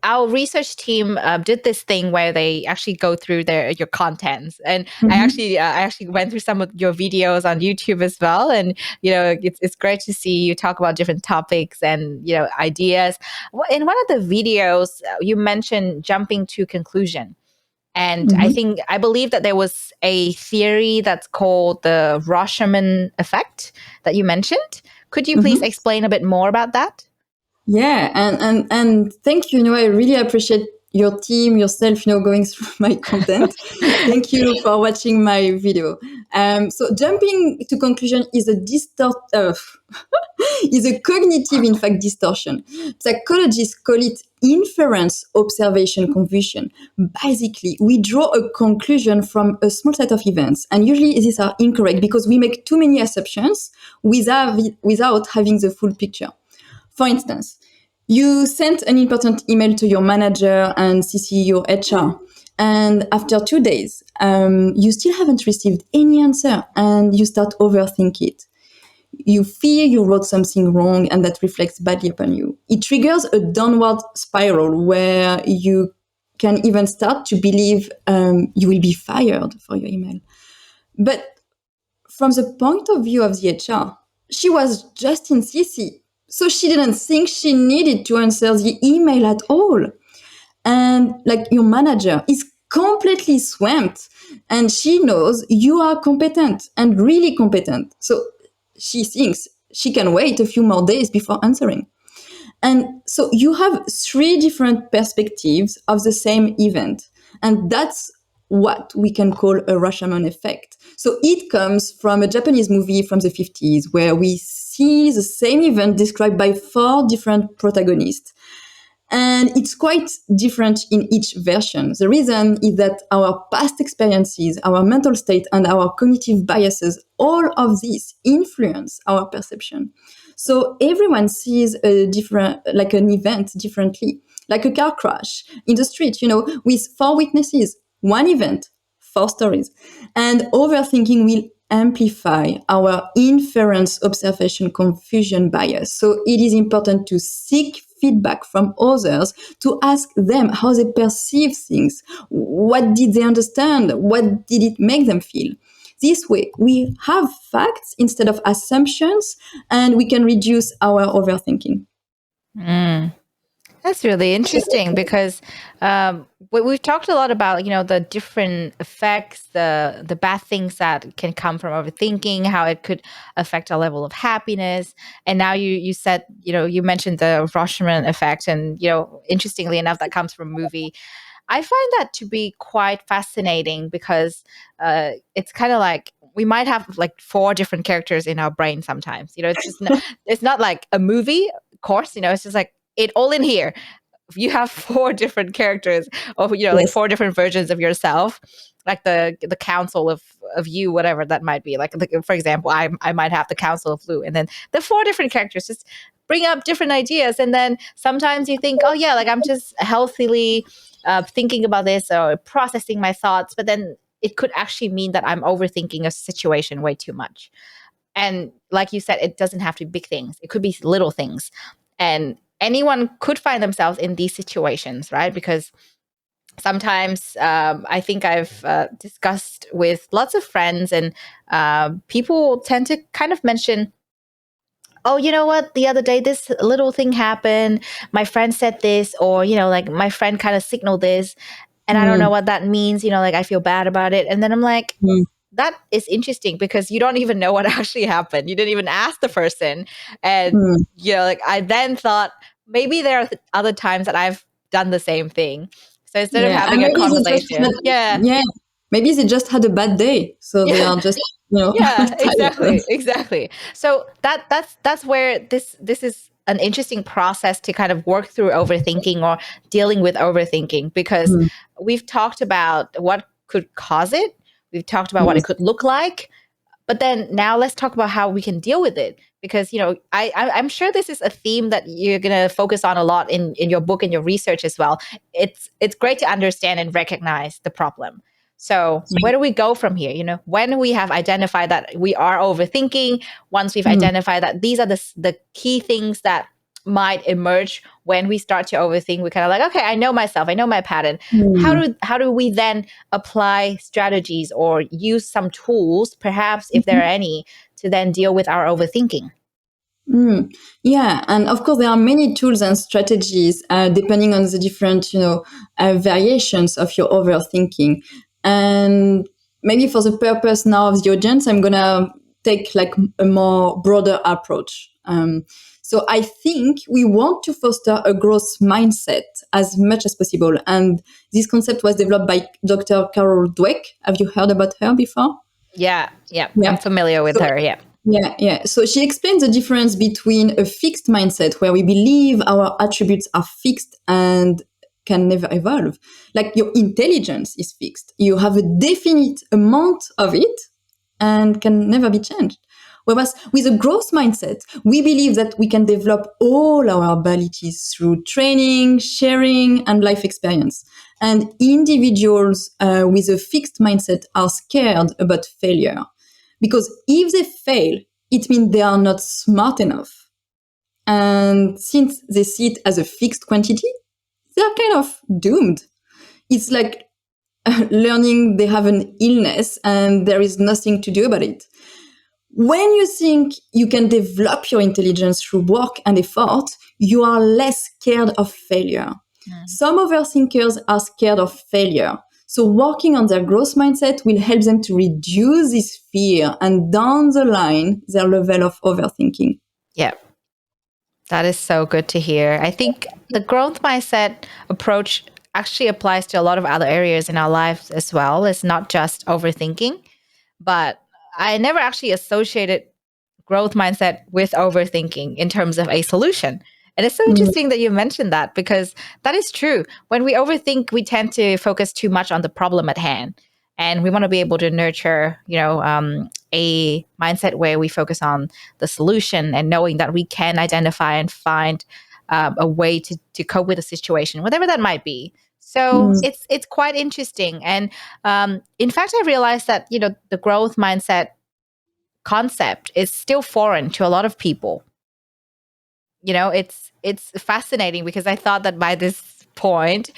our research team did this thing where they actually go through your contents, and I actually went through some of your videos on YouTube as well, and it's great to see you talk about different topics and ideas. In one of the videos, you mentioned jumping to conclusion. And I believe that there was a theory that's called the Rashomon effect that you mentioned. Could you please explain a bit more about that? Yeah, and thank you. I really appreciate your team, yourself, going through my content. Thank you for watching my video. So jumping to conclusion is is a cognitive, in fact, distortion. Psychologists call it inference observation confusion. Basically, we draw a conclusion from a small set of events, and usually these are incorrect because we make too many assumptions without having the full picture. For instance, you sent an important email to your manager and CC your HR, and after 2 days, you still haven't received any answer, and you start overthink it. You fear you wrote something wrong, and that reflects badly upon you. It triggers a downward spiral where you can even start to believe you will be fired for your email. But from the point of view of the HR, she was just in CC. So she didn't think she needed to answer the email at all. And like your manager is completely swamped, and she knows you are competent and really competent. So she thinks she can wait a few more days before answering. And so you have 3 different perspectives of the same event. And that's what we can call a Rashomon effect. So it comes from a Japanese movie from the 50s where we see the same event described by 4 different protagonists. And it's quite different in each version. The reason is that our past experiences, our mental state, and our cognitive biases, all of these influence our perception. So everyone sees an event differently, like a car crash in the street, with 4 witnesses, 1 event, 4 stories. And overthinking will amplify our inference observation confusion bias. So it is important to seek feedback from others, to ask them how they perceive things. What did they understand? What did it make them feel? This way, we have facts instead of assumptions, and we can reduce our overthinking. That's really interesting because we've talked a lot about the different effects, the bad things that can come from overthinking, how it could affect our level of happiness, and now you said you mentioned the Rashomon effect, and interestingly enough, that comes from a movie. I find that to be quite fascinating because it's kind of like we might have like 4 different characters in our brain sometimes. It's just it's not like a movie course. It's just like it all in here. You have 4 different characters, or like Yes. 4 different versions of yourself, like the council of you, whatever that might be. Like for example, I might have the council of Lu, and then the 4 different characters just bring up different ideas, and then sometimes you think, oh yeah, like I'm just healthily thinking about this or processing my thoughts, but then it could actually mean that I'm overthinking a situation way too much. And like you said, it doesn't have to be big things. It could be little things. And anyone could find themselves in these situations, right? Because sometimes I think I've discussed with lots of friends, and people tend to kind of mention, oh, you know what? The other day, this little thing happened. My friend said this, or, like my friend kind of signaled this, and I don't know Mm, what that means. Like I feel bad about it. And then I'm like, mm, that is interesting because you don't even know what actually happened. You didn't even ask the person. And, mm. like I then thought maybe there are other times that I've done the same thing. So instead of Yeah, and having a conversation, yeah, yeah, maybe they just had a bad day, so they yeah, are just yeah, tired. exactly. So that's where this is an interesting process to kind of work through overthinking or dealing with overthinking, because Mm, we've talked about what could cause it. We've talked about what it yes. could look like. But then now let's talk about how we can deal with it, because I'm sure this is a theme that you're going to focus on a lot in your book and your research as well. It's great to understand and recognize the problem. So where do we go from here? When we have identified that we are overthinking, once we've Mm, identified that these are the key things that might emerge when we start to overthink, we kind of like, okay, I know myself, I know my pattern. how mm. do how do we then apply strategies or use some tools, perhaps if there Mhm. are any, to then deal with our overthinking? Mm, yeah, and of course there are many tools and strategies depending on the different, variations of your overthinking. And maybe for the purpose now of the audience, I'm gonna take like a more broader approach. So I think we want to foster a growth mindset as much as possible, and this concept was developed by Dr. Carol Dweck. Have you heard about her before? Yeah, I'm Yeah. familiar with So her. Yeah. yeah. So she explains the difference between a fixed mindset where we believe our attributes are fixed and can never evolve. Like your intelligence is fixed. You have a definite amount of it and can never be changed. Whereas with a growth mindset, we believe that we can develop all our abilities through training, sharing, and life experience. And individuals with a fixed mindset are scared about failure because if they fail, it means they are not smart enough. And since they see it as a fixed quantity, they're kind of doomed. It's like learning they have an illness and there is nothing to do about it. When you think you can develop your intelligence through work and effort, you are less scared of failure. Mm. Some overthinkers are scared of failure. So working on their growth mindset will help them to reduce this fear and down the line, their level of overthinking. Yeah, that is so good to hear. I think the growth mindset approach actually applies to a lot of other areas in our lives as well. It's not just overthinking, but I never actually associated growth mindset with overthinking in terms of a solution. And it's so Mm, interesting that you mentioned that, because that is true. When we overthink, we tend to focus too much on the problem at hand. And we want to be able to nurture, a mindset where we focus on the solution and knowing that we can identify and find a way to cope with a situation, whatever that might be. So mm, it's quite interesting. And in fact, I realized that, the growth mindset concept is still foreign to a lot of people. It's fascinating because I thought that by this point,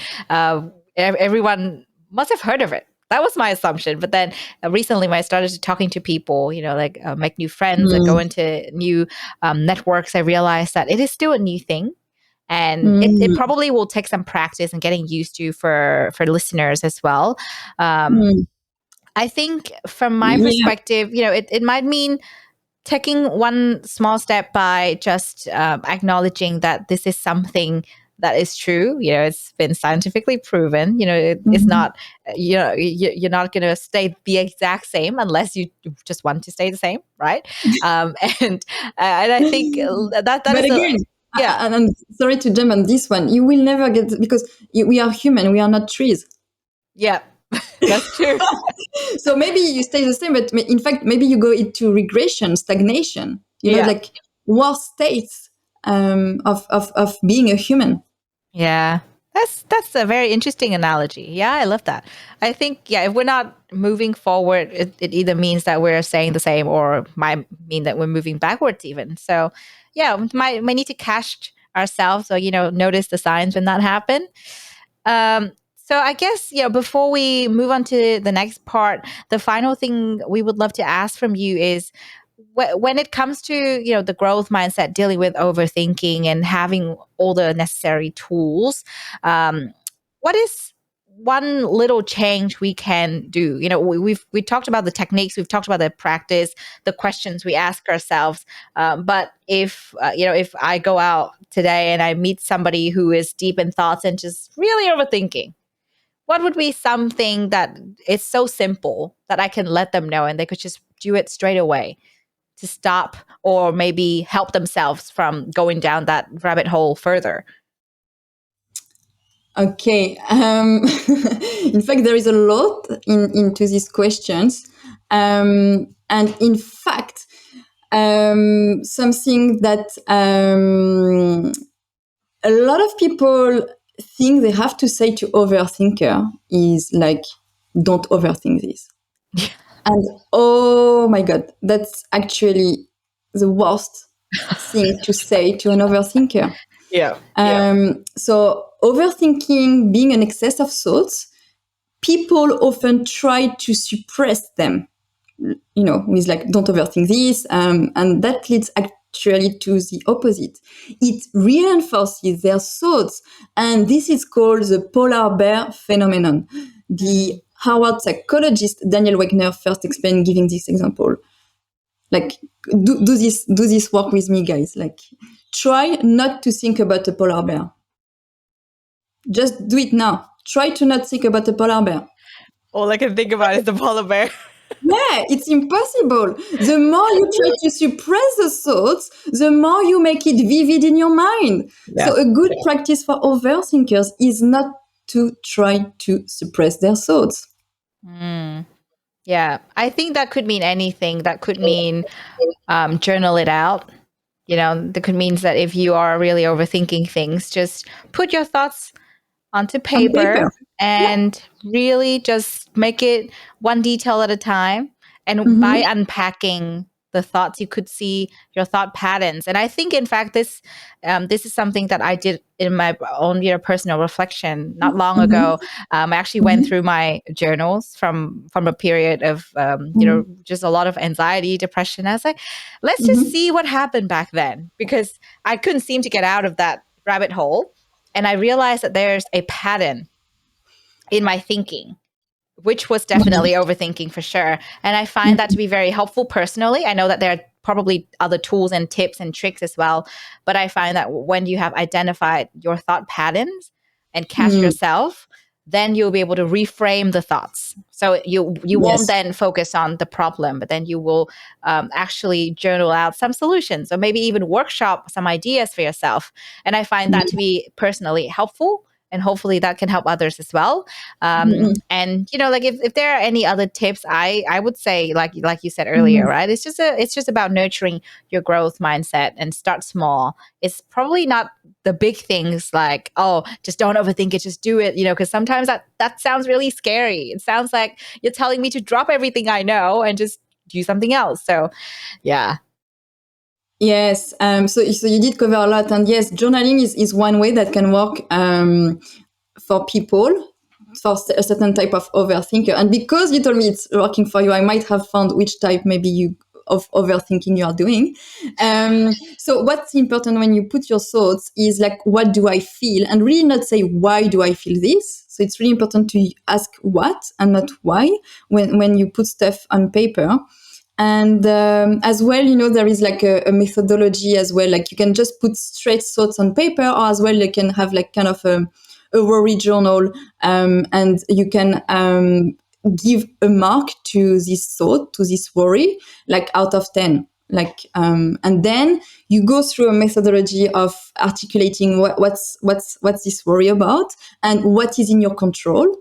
everyone must have heard of it. That was my assumption. But then recently, when I started talking to people, like make new friends and go mm, into new networks, I realized that it is still a new thing. And it mm, probably will take some practice and getting used to for listeners as well. Um, mm. I think from my Yeah. perspective, it might mean taking one small step by just acknowledging that this is something that is true. You know, it's been scientifically proven. You know, it's Mhm. not, you know, you're not going to stay the exact same unless you just want to stay the same, right? Um, and and I think that But is a again, yeah, and I'm sorry to jump on this one. You will never get, because we are human. We are not trees. yeah, that's true. So maybe you stay the same, but in fact, maybe you go into regression, stagnation. Yeah. Like worst states of being a human. Yeah. That's a very interesting analogy. Yeah, I love that. I think yeah, if we're not moving forward, it either means that we're staying the same or might mean that we're moving backwards even. So yeah, we might need to catch ourselves or notice the signs when that happen. So I guess before we move on to the next part, the final thing we would love to ask from you is when it comes to the growth mindset, dealing with overthinking and having all the necessary tools, what is one little change we can do? We talked about the techniques, we've talked about the practice, the questions we ask ourselves. But if I go out today and I meet somebody who is deep in thoughts and just really overthinking, what would be something that is so simple that I can let them know and they could just do it straight away to stop or maybe help themselves from going down that rabbit hole further? Okay. In fact, there is a lot into these questions. And in fact, something that a lot of people think they have to say to overthinker is like, don't overthink this. And oh my God, that's actually the worst thing to say to an overthinker. Yeah. So overthinking being an excess of thoughts, people often try to suppress them, with like, don't overthink this. And that leads actually to the opposite. It reinforces their thoughts. And this is called the polar bear phenomenon. The Harvard psychologist Daniel Wagner first explained giving this example. Like, do this work with me, guys. Like, try not to think about a polar bear. Just do it now. Try to not think about a polar bear. All I can think about is the polar bear. Yeah, it's impossible. The more you try to suppress the thoughts, the more you make it vivid in your mind. So a good practice for overthinkers is not to try to suppress their thoughts. Yeah, I think that could mean anything. That could mean journal it out. That could mean that if you are really overthinking things, just put your thoughts onto On paper. paper and really just make it one detail at a time. And by Mm-hmm. unpacking the thoughts, you could see your thought patterns. And I think, in fact, this is something that I did in my own personal reflection not long Mm-hmm. ago. I actually went Mm-hmm. through my journals from a period of just a lot of anxiety, depression. I was like, let's just Mm-hmm. see what happened back then, because I couldn't seem to get out of that rabbit hole. And I realized that there's a pattern in my thinking, which was definitely overthinking for sure. And I find that to be very helpful personally. I know that there are probably other tools and tips and tricks as well. But I find that when you have identified your thought patterns and catch Mm-hmm. yourself, then you'll be able to reframe the thoughts. So you won't Yes. then focus on the problem, but then you will actually journal out some solutions or maybe even workshop some ideas for yourself. And I find that to be personally helpful. And hopefully that can help others as well. Mm-hmm. And like if there are any other tips, I would say like you said earlier, Mm-hmm. right? It's just about nurturing your growth mindset and start small. It's probably not the big things like, oh, just don't overthink it, just do it, because sometimes that sounds really scary. It sounds like you're telling me to drop everything I know and just do something else. So yeah. Yes. So you did cover a lot, and yes, journaling is one way that can work for people, for a certain type of overthinker. And because you told me it's working for you, I might have found which type maybe you of overthinking you are doing. So what's important when you put your thoughts is like, what do I feel? And really not say, why do I feel this? So it's really important to ask what and not why when you put stuff on paper. And as well, there is like a methodology as well. Like you can just put straight thoughts on paper, or as well you can have like kind of a worry journal, and you can give a mark to this thought, to this worry, like out of 10. Like and then you go through a methodology of articulating what's this worry about and what is in your control.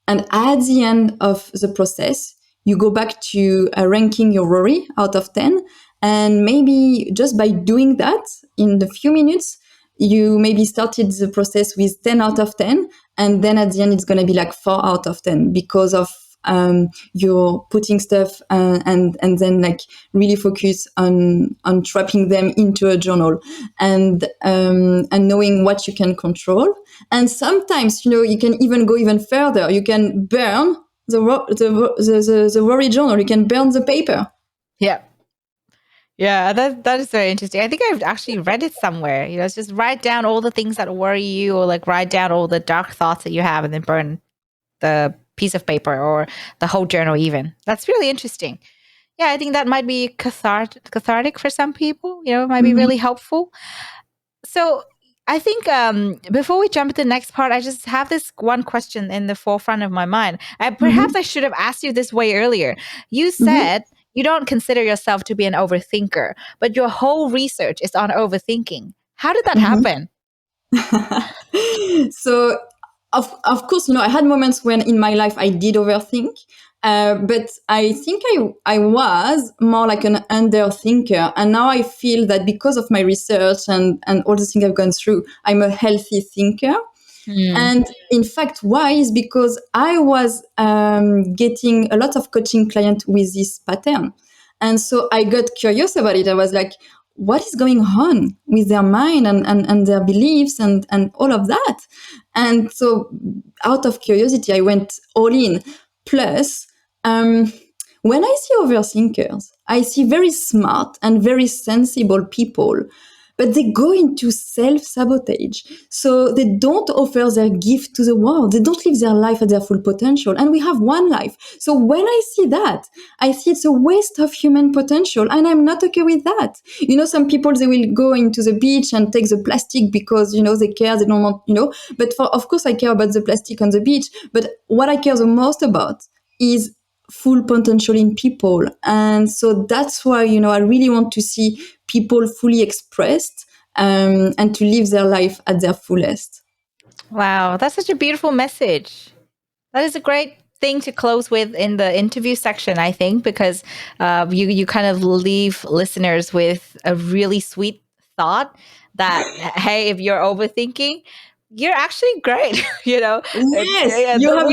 And at the end of the process, you go back to ranking your worry out of 10. And maybe just by doing that in the few minutes, you maybe started the process with 10 out of 10. And then at the end, it's going to be like 4 out of 10 because of you're putting stuff and then like really focus on trapping them into a journal and knowing what you can control. And sometimes you can even go even further. You can burn the worry journal. You can burn the paper. Yeah. Yeah, that is very interesting. I think I've actually read it somewhere. It's just write down all the things that worry you, or like write down all the dark thoughts that you have, and then burn the piece of paper or the whole journal. Even that's really interesting. Yeah, I think that might be cathartic for some people. It might be really helpful. So I think before we jump to the next part, I just have this one question in the forefront of my mind. Perhaps I should have asked you this way earlier. You said you don't consider yourself to be an overthinker, but your whole research is on overthinking. How did that happen? So, of course, I had moments when in my life I did overthink. But I think I was more like an underthinker. And now I feel that because of my research and all the things I've gone through, I'm a healthy thinker. And in fact, why is because I was getting a lot of coaching clients with this pattern. And so I got curious about it. I was like, what is going on with their mind and their beliefs and all of that? And so out of curiosity, I went all in. Plus, when I see overthinkers, I see very smart and very sensible people, but they go into self-sabotage. So they don't offer their gift to the world. They don't live their life at their full potential. And we have one life. So when I see that, I see it's a waste of human potential, and I'm not okay with that. Some people, they will go into the beach and take the plastic because, they care, they don't want, but of course I care about the plastic on the beach. But what I care the most about is full potential in people. And so that's why, I really want to see people fully expressed and to live their life at their fullest. Wow, that's such a beautiful message. That is a great thing to close with in the interview section, I think, because you kind of leave listeners with a really sweet thought that, hey, if you're overthinking, you're actually great. Yes, you have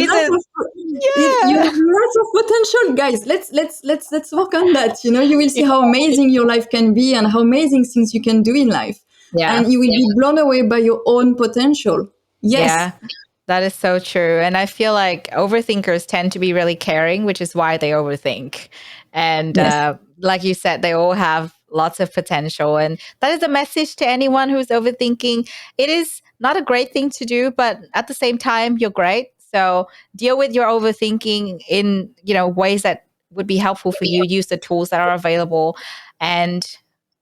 lots of potential, guys. Let's work on that. You will see how amazing your life can be and how amazing things you can do in life. Yeah. And you will be blown away by your own potential. Yes. Yeah, that is so true. And I feel like overthinkers tend to be really caring, which is why they overthink. And like you said, they all have lots of potential. And that is a message to anyone who's overthinking. It is not a great thing to do, but at the same time, you're great. So deal with your overthinking in, ways that would be helpful for you. Use the tools that are available and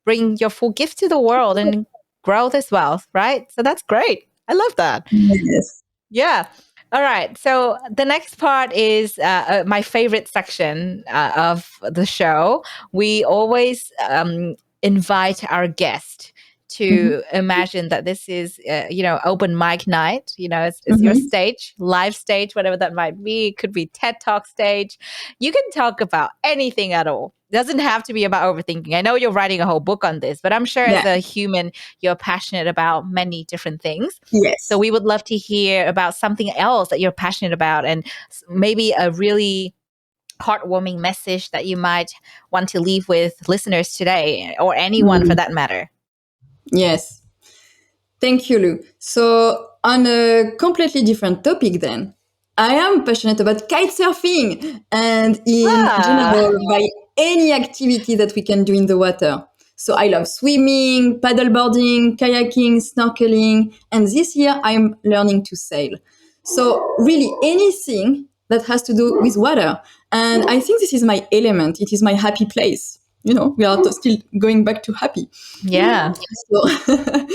bring your full gift to the world and growth as well, right? So that's great. I love that. Yes. Yeah. All right. So the next part is my favorite section of the show. We always invite our guest to imagine that this is, open mic night. It's your stage, live stage, whatever that might be. It could be TED Talk stage. You can talk about anything at all. It doesn't have to be about overthinking. I know you're writing a whole book on this, but I'm sure as a human, you're passionate about many different things. Yes. So we would love to hear about something else that you're passionate about, and maybe a really heartwarming message that you might want to leave with listeners today, or anyone for that matter. Yes. Thank you, Lu. So on a completely different topic then, I am passionate about kite surfing and in general by any activity that we can do in the water. So I love swimming, paddleboarding, kayaking, snorkeling, and this year I'm learning to sail. So really anything that has to do with water. And I think this is my element. It is my happy place. We are still going back to happy. Yeah. So,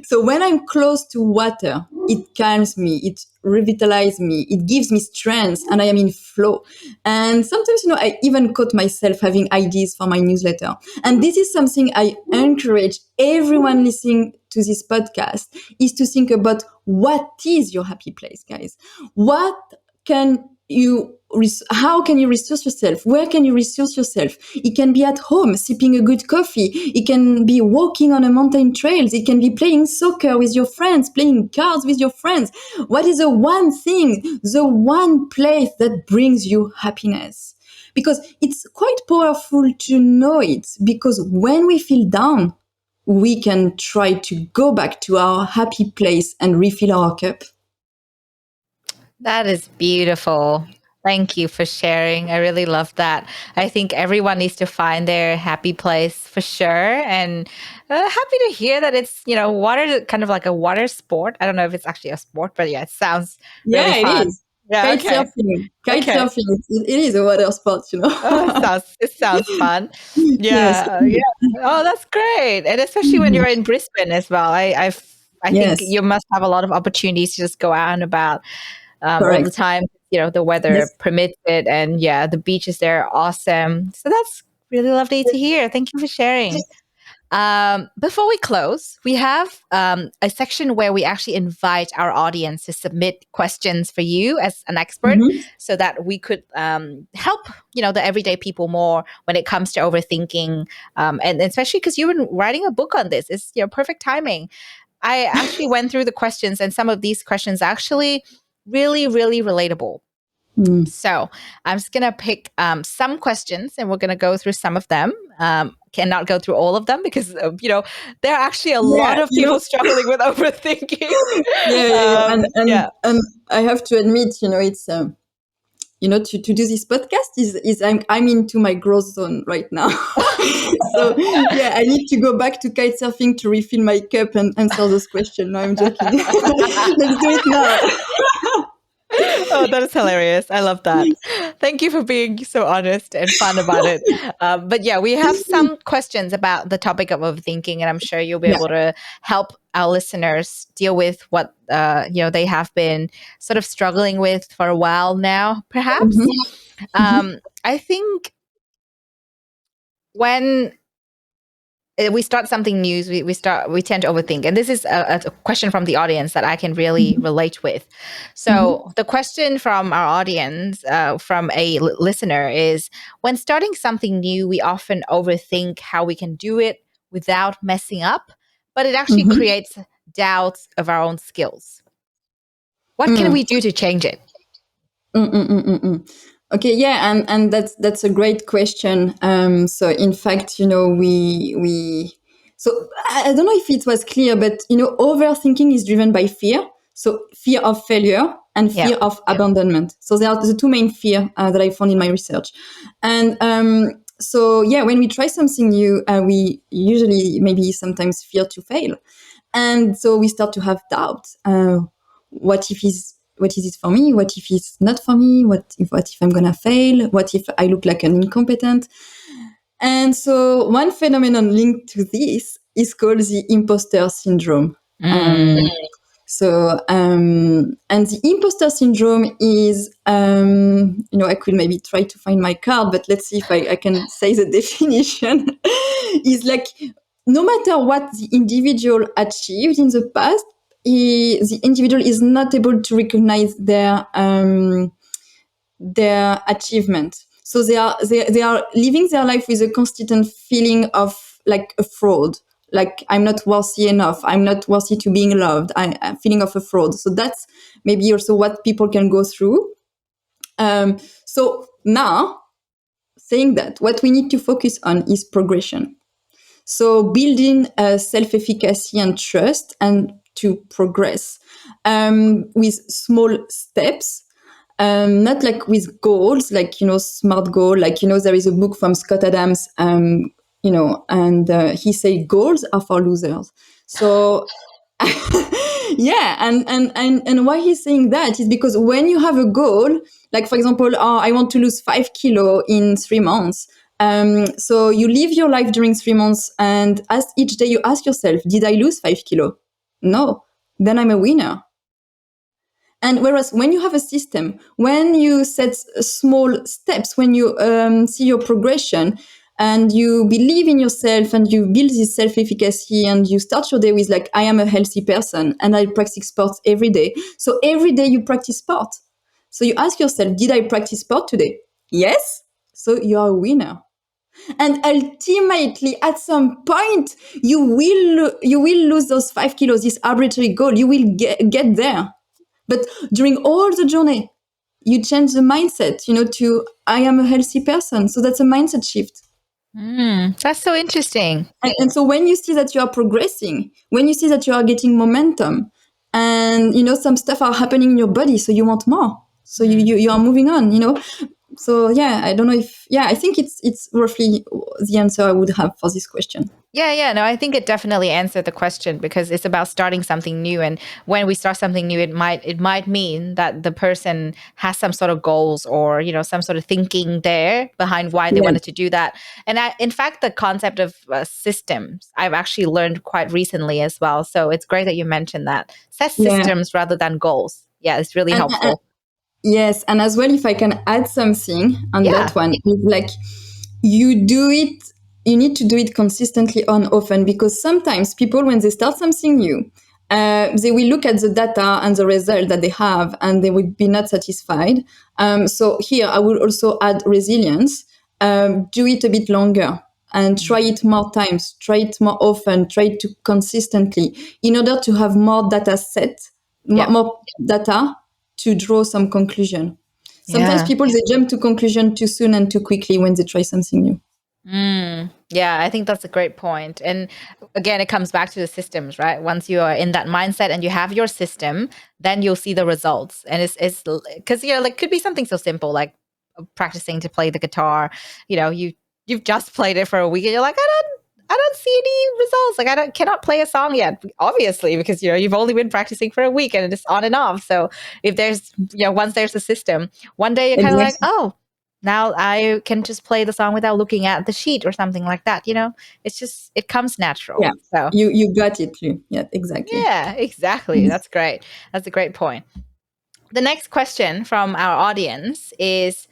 so when I'm close to water, it calms me, it revitalizes me, it gives me strength, and I am in flow. And sometimes, I even caught myself having ideas for my newsletter. And this is something I encourage everyone listening to this podcast is to think about what is your happy place, guys. What can you how can you resource yourself? Where can you resource yourself? It can be at home sipping a good coffee. It can be walking on a mountain trails. It can be playing soccer with your friends, playing cards with your friends. What is the one thing, the one place that brings you happiness? Because it's quite powerful to know it, because when we feel down, we can try to go back to our happy place and refill our cup. That is beautiful. Thank you for sharing. I really love that. I think everyone needs to find their happy place for sure. And happy to hear that it's, water, kind of like a water sport. I don't know if it's actually a sport, but yeah, it sounds really Yeah, it fun. is. Yeah, Kite okay. surfing. Kite Okay. surfing. It is a water sport. Oh, it sounds fun. Yes. Yeah, yeah. Oh, that's great. And especially when Mhm. you're in Brisbane as well. I think Yes. you must have a lot of opportunities to just go out and about all the Correct. time. The weather Yes. permits it, and yeah, the beaches there are awesome. So that's really lovely to hear. Thank you for sharing. Before we close, we have a section where we actually invite our audience to submit questions for you as an expert, Mm-hmm. so that we could help the everyday people more when it comes to overthinking, and especially because you've been writing a book on this. It's perfect timing. I actually went through the questions, and some of these questions are actually really, really relatable. Mm. So I'm just going to pick some questions, and we're going to go through some of them. Cannot go through all of them because, there are actually a Yeah, lot of people struggling with overthinking. yeah, yeah, yeah. Yeah. And I have to admit, it's to do this podcast is I'm into my growth zone right now. So yeah, I need to go back to kite surfing to refill my cup and answer those questions. No, I'm joking. Let's do it now. Oh, that is hilarious. I love that. Thank you for being so honest and fun about it. But yeah, we have some questions about the topic of overthinking, and I'm sure you'll be Yeah. able to help our listeners deal with what they have been sort of struggling with for a while now, perhaps. I think when we start something new, we tend to overthink, and this is a question from the audience that I can really relate with. So the question from our audience, from a listener, is: when starting something new, we often overthink how we can do it without messing up, but it actually Mm-hmm. creates doubts of our own skills. What can Mm. we do to change it? Okay, yeah, and that's a great question. So in fact, we so I don't know if it was clear, but overthinking is driven by fear. So fear of failure and Yeah. fear of abandonment. So they are the two main fear that I found in my research. And so yeah, when we try something new, we usually maybe sometimes fear to fail, and so we start to have doubt. What is it for me? What if it's not for me? What if I'm gonna fail? What if I look like an incompetent? And so one phenomenon linked to this is called the imposter syndrome. Um, Mm. and the imposter syndrome is, I could maybe try to find my card, but let's see if I can say the definition. Is like, no matter what the individual achieved in the past, the individual is not able to recognize their achievement. So they are living their life with a constant feeling of like a fraud, like I'm not worthy enough, I'm not worthy to being loved. I'm feeling of a fraud. So that's maybe also what people can go through. So now, saying that, what we need to focus on is progression. So building self-efficacy and trust, and to progress with small steps, not like with goals, like, smart goal. Like, there is a book from Scott Adams, and he say goals are for losers. So yeah, and why he's saying that is because when you have a goal, Like, for example, I want to lose 5 kilo in 3 months. So you live your life during 3 months, and as each day you ask yourself, did I lose 5 kilo? No. Then I'm a winner. And whereas when you have a system, when you set small steps, when you see your progression and you believe in yourself and you build this self-efficacy and you start your day with like, I am a healthy person and I practice sports every day. So every day you practice sport. So you ask yourself, did I practice sport today? Yes. So you are a winner. And ultimately, at some point, you will lose those 5 kilos, this arbitrary goal. You will get there. But during all the journey, you change the mindset, to I am a healthy person. So that's a mindset shift. That's so interesting. And so when you see that you are progressing, when you see that you are getting momentum, and some stuff are happening in your body, so you want more. So you are moving on. So yeah, I don't know if I think it's roughly the answer I would have for this question. Yeah. No, I think it definitely answered the question because it's about starting something new. And when we start something new, it might mean that the person has some sort of goals or, some sort of thinking there behind why they Yeah. wanted to do that. And in fact, the concept of systems, I've actually learned quite recently as well. So it's great that you mentioned that. Set Yeah. systems rather than goals. Yeah, it's really And, helpful. yes, and as well, if I can add something on Yeah. that one, is like you do it, you need to do it consistently and often, because sometimes people, when they start something new, they will look at the data and the result that they have, and they would be not satisfied. So here, I will also add resilience. Do it a bit longer and try it more times, try it more often, try it to consistently, in order to have more data set, Yeah. more data to draw some conclusion. Sometimes Yeah. people, they jump to conclusion too soon and too quickly when they try something new. Yeah, I think that's a great point. And again, it comes back to the systems, right? Once you are in that mindset and you have your system, then you'll see the results. And it's because like could be something so simple like practicing to play the guitar. You've just played it for a week and you're like, I don't see any results. Like cannot play a song yet, obviously, because you've only been practicing for a week and it's on and off. So if there's once there's a system, one day you're kind of like, Exactly. oh, now I can just play the song without looking at the sheet or something like that. It's just it comes natural. Yeah, So you got it, Lu. Yeah, exactly. yeah, exactly. That's great. That's a great point. The next question from our audience is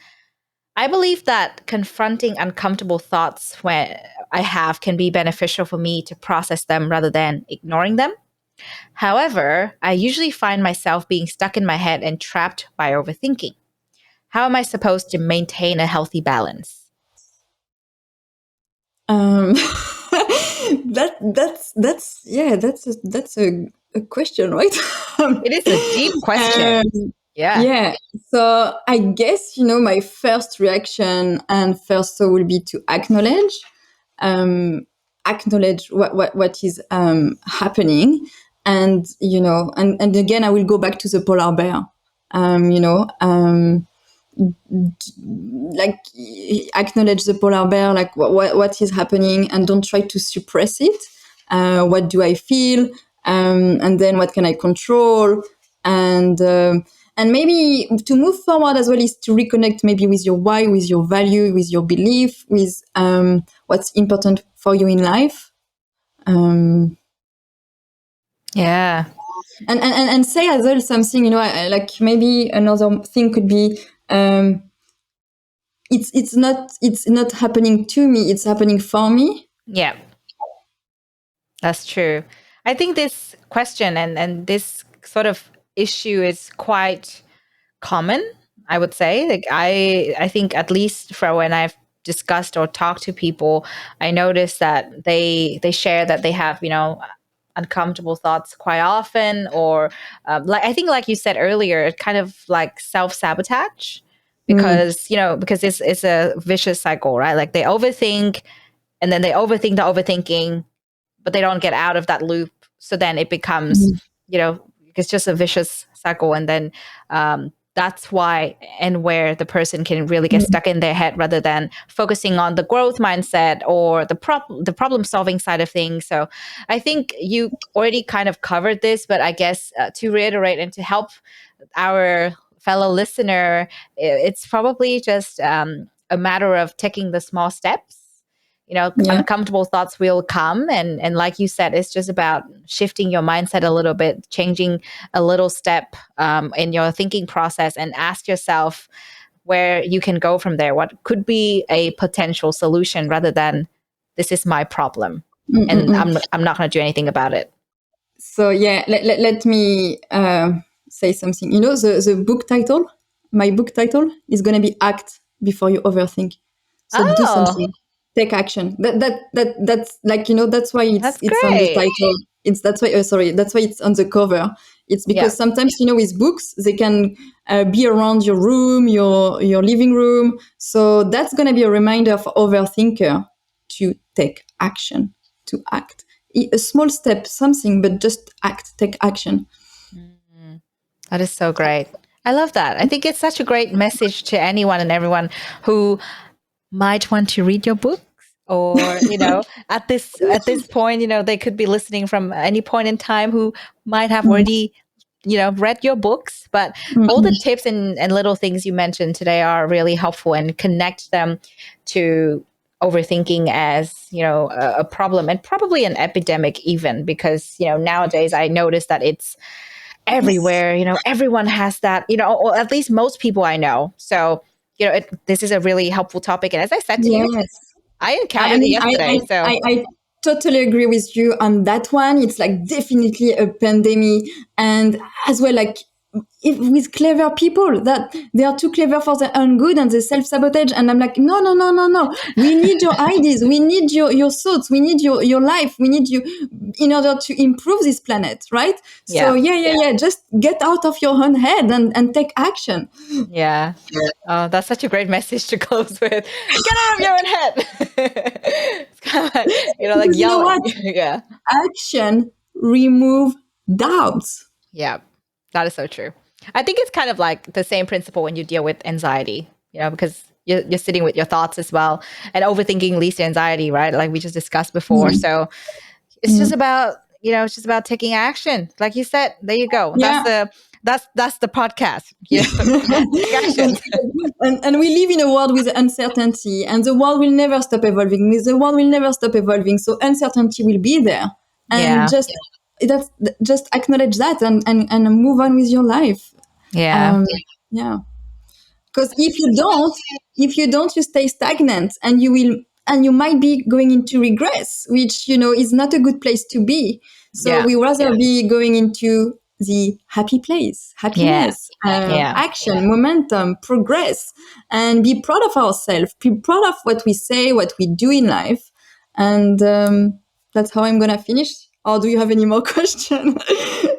I believe that confronting uncomfortable thoughts when I have can be beneficial for me to process them rather than ignoring them. However, I usually find myself being stuck in my head and trapped by overthinking. How am I supposed to maintain a healthy balance? Um, that's a question, right? It is a deep question. um, Yeah. yeah. So I guess my first reaction and first thought will be to um, acknowledge what is happening, and and again I will go back to the polar bear. Um, you know, um, like acknowledge the polar bear, like what is happening, and don't try to suppress it. What do I feel, and then what can I control, and maybe to move forward as well is to reconnect maybe with your why, with your value, with your belief, with what's important for you in life. um, Yeah. and say as well something, like maybe another thing could be, it's not happening to me, it's happening for me. Yeah. That's true. I think this question and this sort of issue is quite common, I would say. Like I think at least for when I've discussed or talked to people, I notice that they share that they have, uncomfortable thoughts quite often or like I think like you said earlier, it kind of like self-sabotage Mm, because it's a vicious cycle, right? Like they overthink and then they overthink the overthinking but they don't get out of that loop. So then it becomes, mm, it's just a vicious cycle. And then that's why and where the person can really get mm, stuck in their head rather than focusing on the growth mindset or the problem solving side of things. So I think you already kind of covered this, but I guess to reiterate and to help our fellow listener, it's probably just a matter of taking the small steps. Yeah. Uncomfortable thoughts will come. And like you said, it's just about shifting your mindset a little bit, changing a little step in your thinking process, and ask yourself where you can go from there. What could be a potential solution rather than this is my problem and I'm not going to do anything about it. So yeah, let me say something. The book title, my book title is going to be Act Before You Overthink. So do Oh, something, take action. That's like, that's why that's it's on the great. title. That's why it's on the cover. It's because Yeah. sometimes, with books, they can be around your room, your living room. So that's going to be a reminder for overthinker to take action, to act. A small step, something, but just act, take action. That is so great. I love that. I think it's such a great message to anyone and everyone who might want to read your books, or at this point, they could be listening from any point in time, who might have already read your books. But all the tips and little things you mentioned today are really helpful, and connect them to overthinking as a problem, and probably an epidemic even, because nowadays I notice that it's everywhere. Everyone has that, or at least most people I know. So this is a really helpful topic, and as I said to you, Yes. I I encountered it mean, yesterday. So I totally agree with you on that one. It's like definitely a pandemic, and as well, like, with clever people, that they are too clever for their own good and they self-sabotage. And I'm like, no, no, no, no, no. We need your ideas. We need your thoughts. We need your life. We need you in order to improve this planet, right? So yeah. Just get out of your own head and take action. yeah. Oh, that's such a great message to close with. Get out of your own head. It's kind of like, like Because you know yelling. what? Yeah. Action remove doubts. Yeah. That is so true. I think it's kind of like the same principle when you deal with anxiety, because you're sitting with your thoughts as well, and overthinking leads to anxiety, right? Like we just discussed before. So it's just about, it's just about taking action. Like you said, there you go. Yeah. That's the podcast. Take action. And we live in a world with uncertainty, and the world will never stop evolving. The world will never stop evolving. So uncertainty will be there. And just acknowledge that and move on with your life. Yeah. Yeah. Because if you don't, you stay stagnant, and you might be going into regress, which, is not a good place to be. So we rather be going into the happy place, happiness, action, momentum, progress, and be proud of ourselves, be proud of what we say, what we do in life. And that's how I'm going to finish. Or do you have any more questions?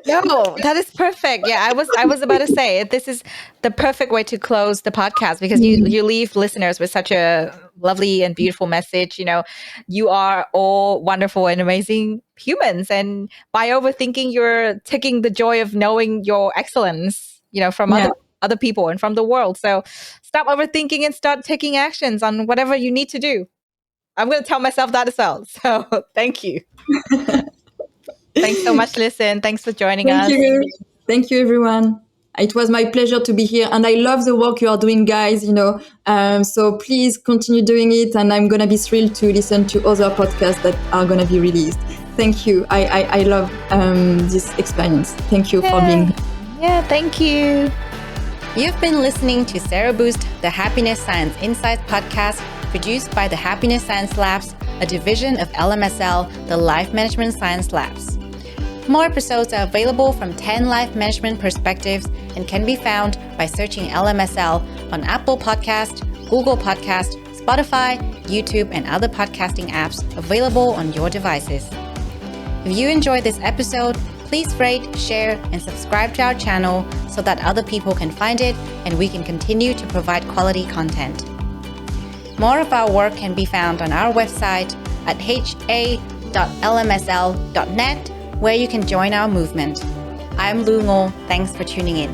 No, that is perfect. Yeah, I was about to say, this is the perfect way to close the podcast, because you leave listeners with such a lovely and beautiful message. You are all wonderful and amazing humans, and by overthinking, you're taking the joy of knowing your excellence, from other people and from the world. So stop overthinking and start taking actions on whatever you need to do. I'm going to tell myself that as well. So thank you. Thanks so much, Lison. Thanks for joining us. Thank you, everyone. It was my pleasure to be here, and I love the work you are doing, guys. So please continue doing it, and I'm gonna be thrilled to listen to other podcasts that are gonna be released. Thank you. I love this experience. Thank you for being here. Yeah, thank you. You've been listening to Sero Boost, the Happiness Science Insights podcast, produced by the Happiness Science Labs, a division of LMSL, the Life Management Science Labs. More episodes are available from 10 life management perspectives and can be found by searching LMSL on Apple Podcast, Google Podcast, Spotify, YouTube, and other podcasting apps available on your devices. If you enjoyed this episode, please rate, share, and subscribe to our channel so that other people can find it and we can continue to provide quality content. More of our work can be found on our website at ha.lmsl.net, where you can join our movement. I'm Lu Ngo. Thanks for tuning in.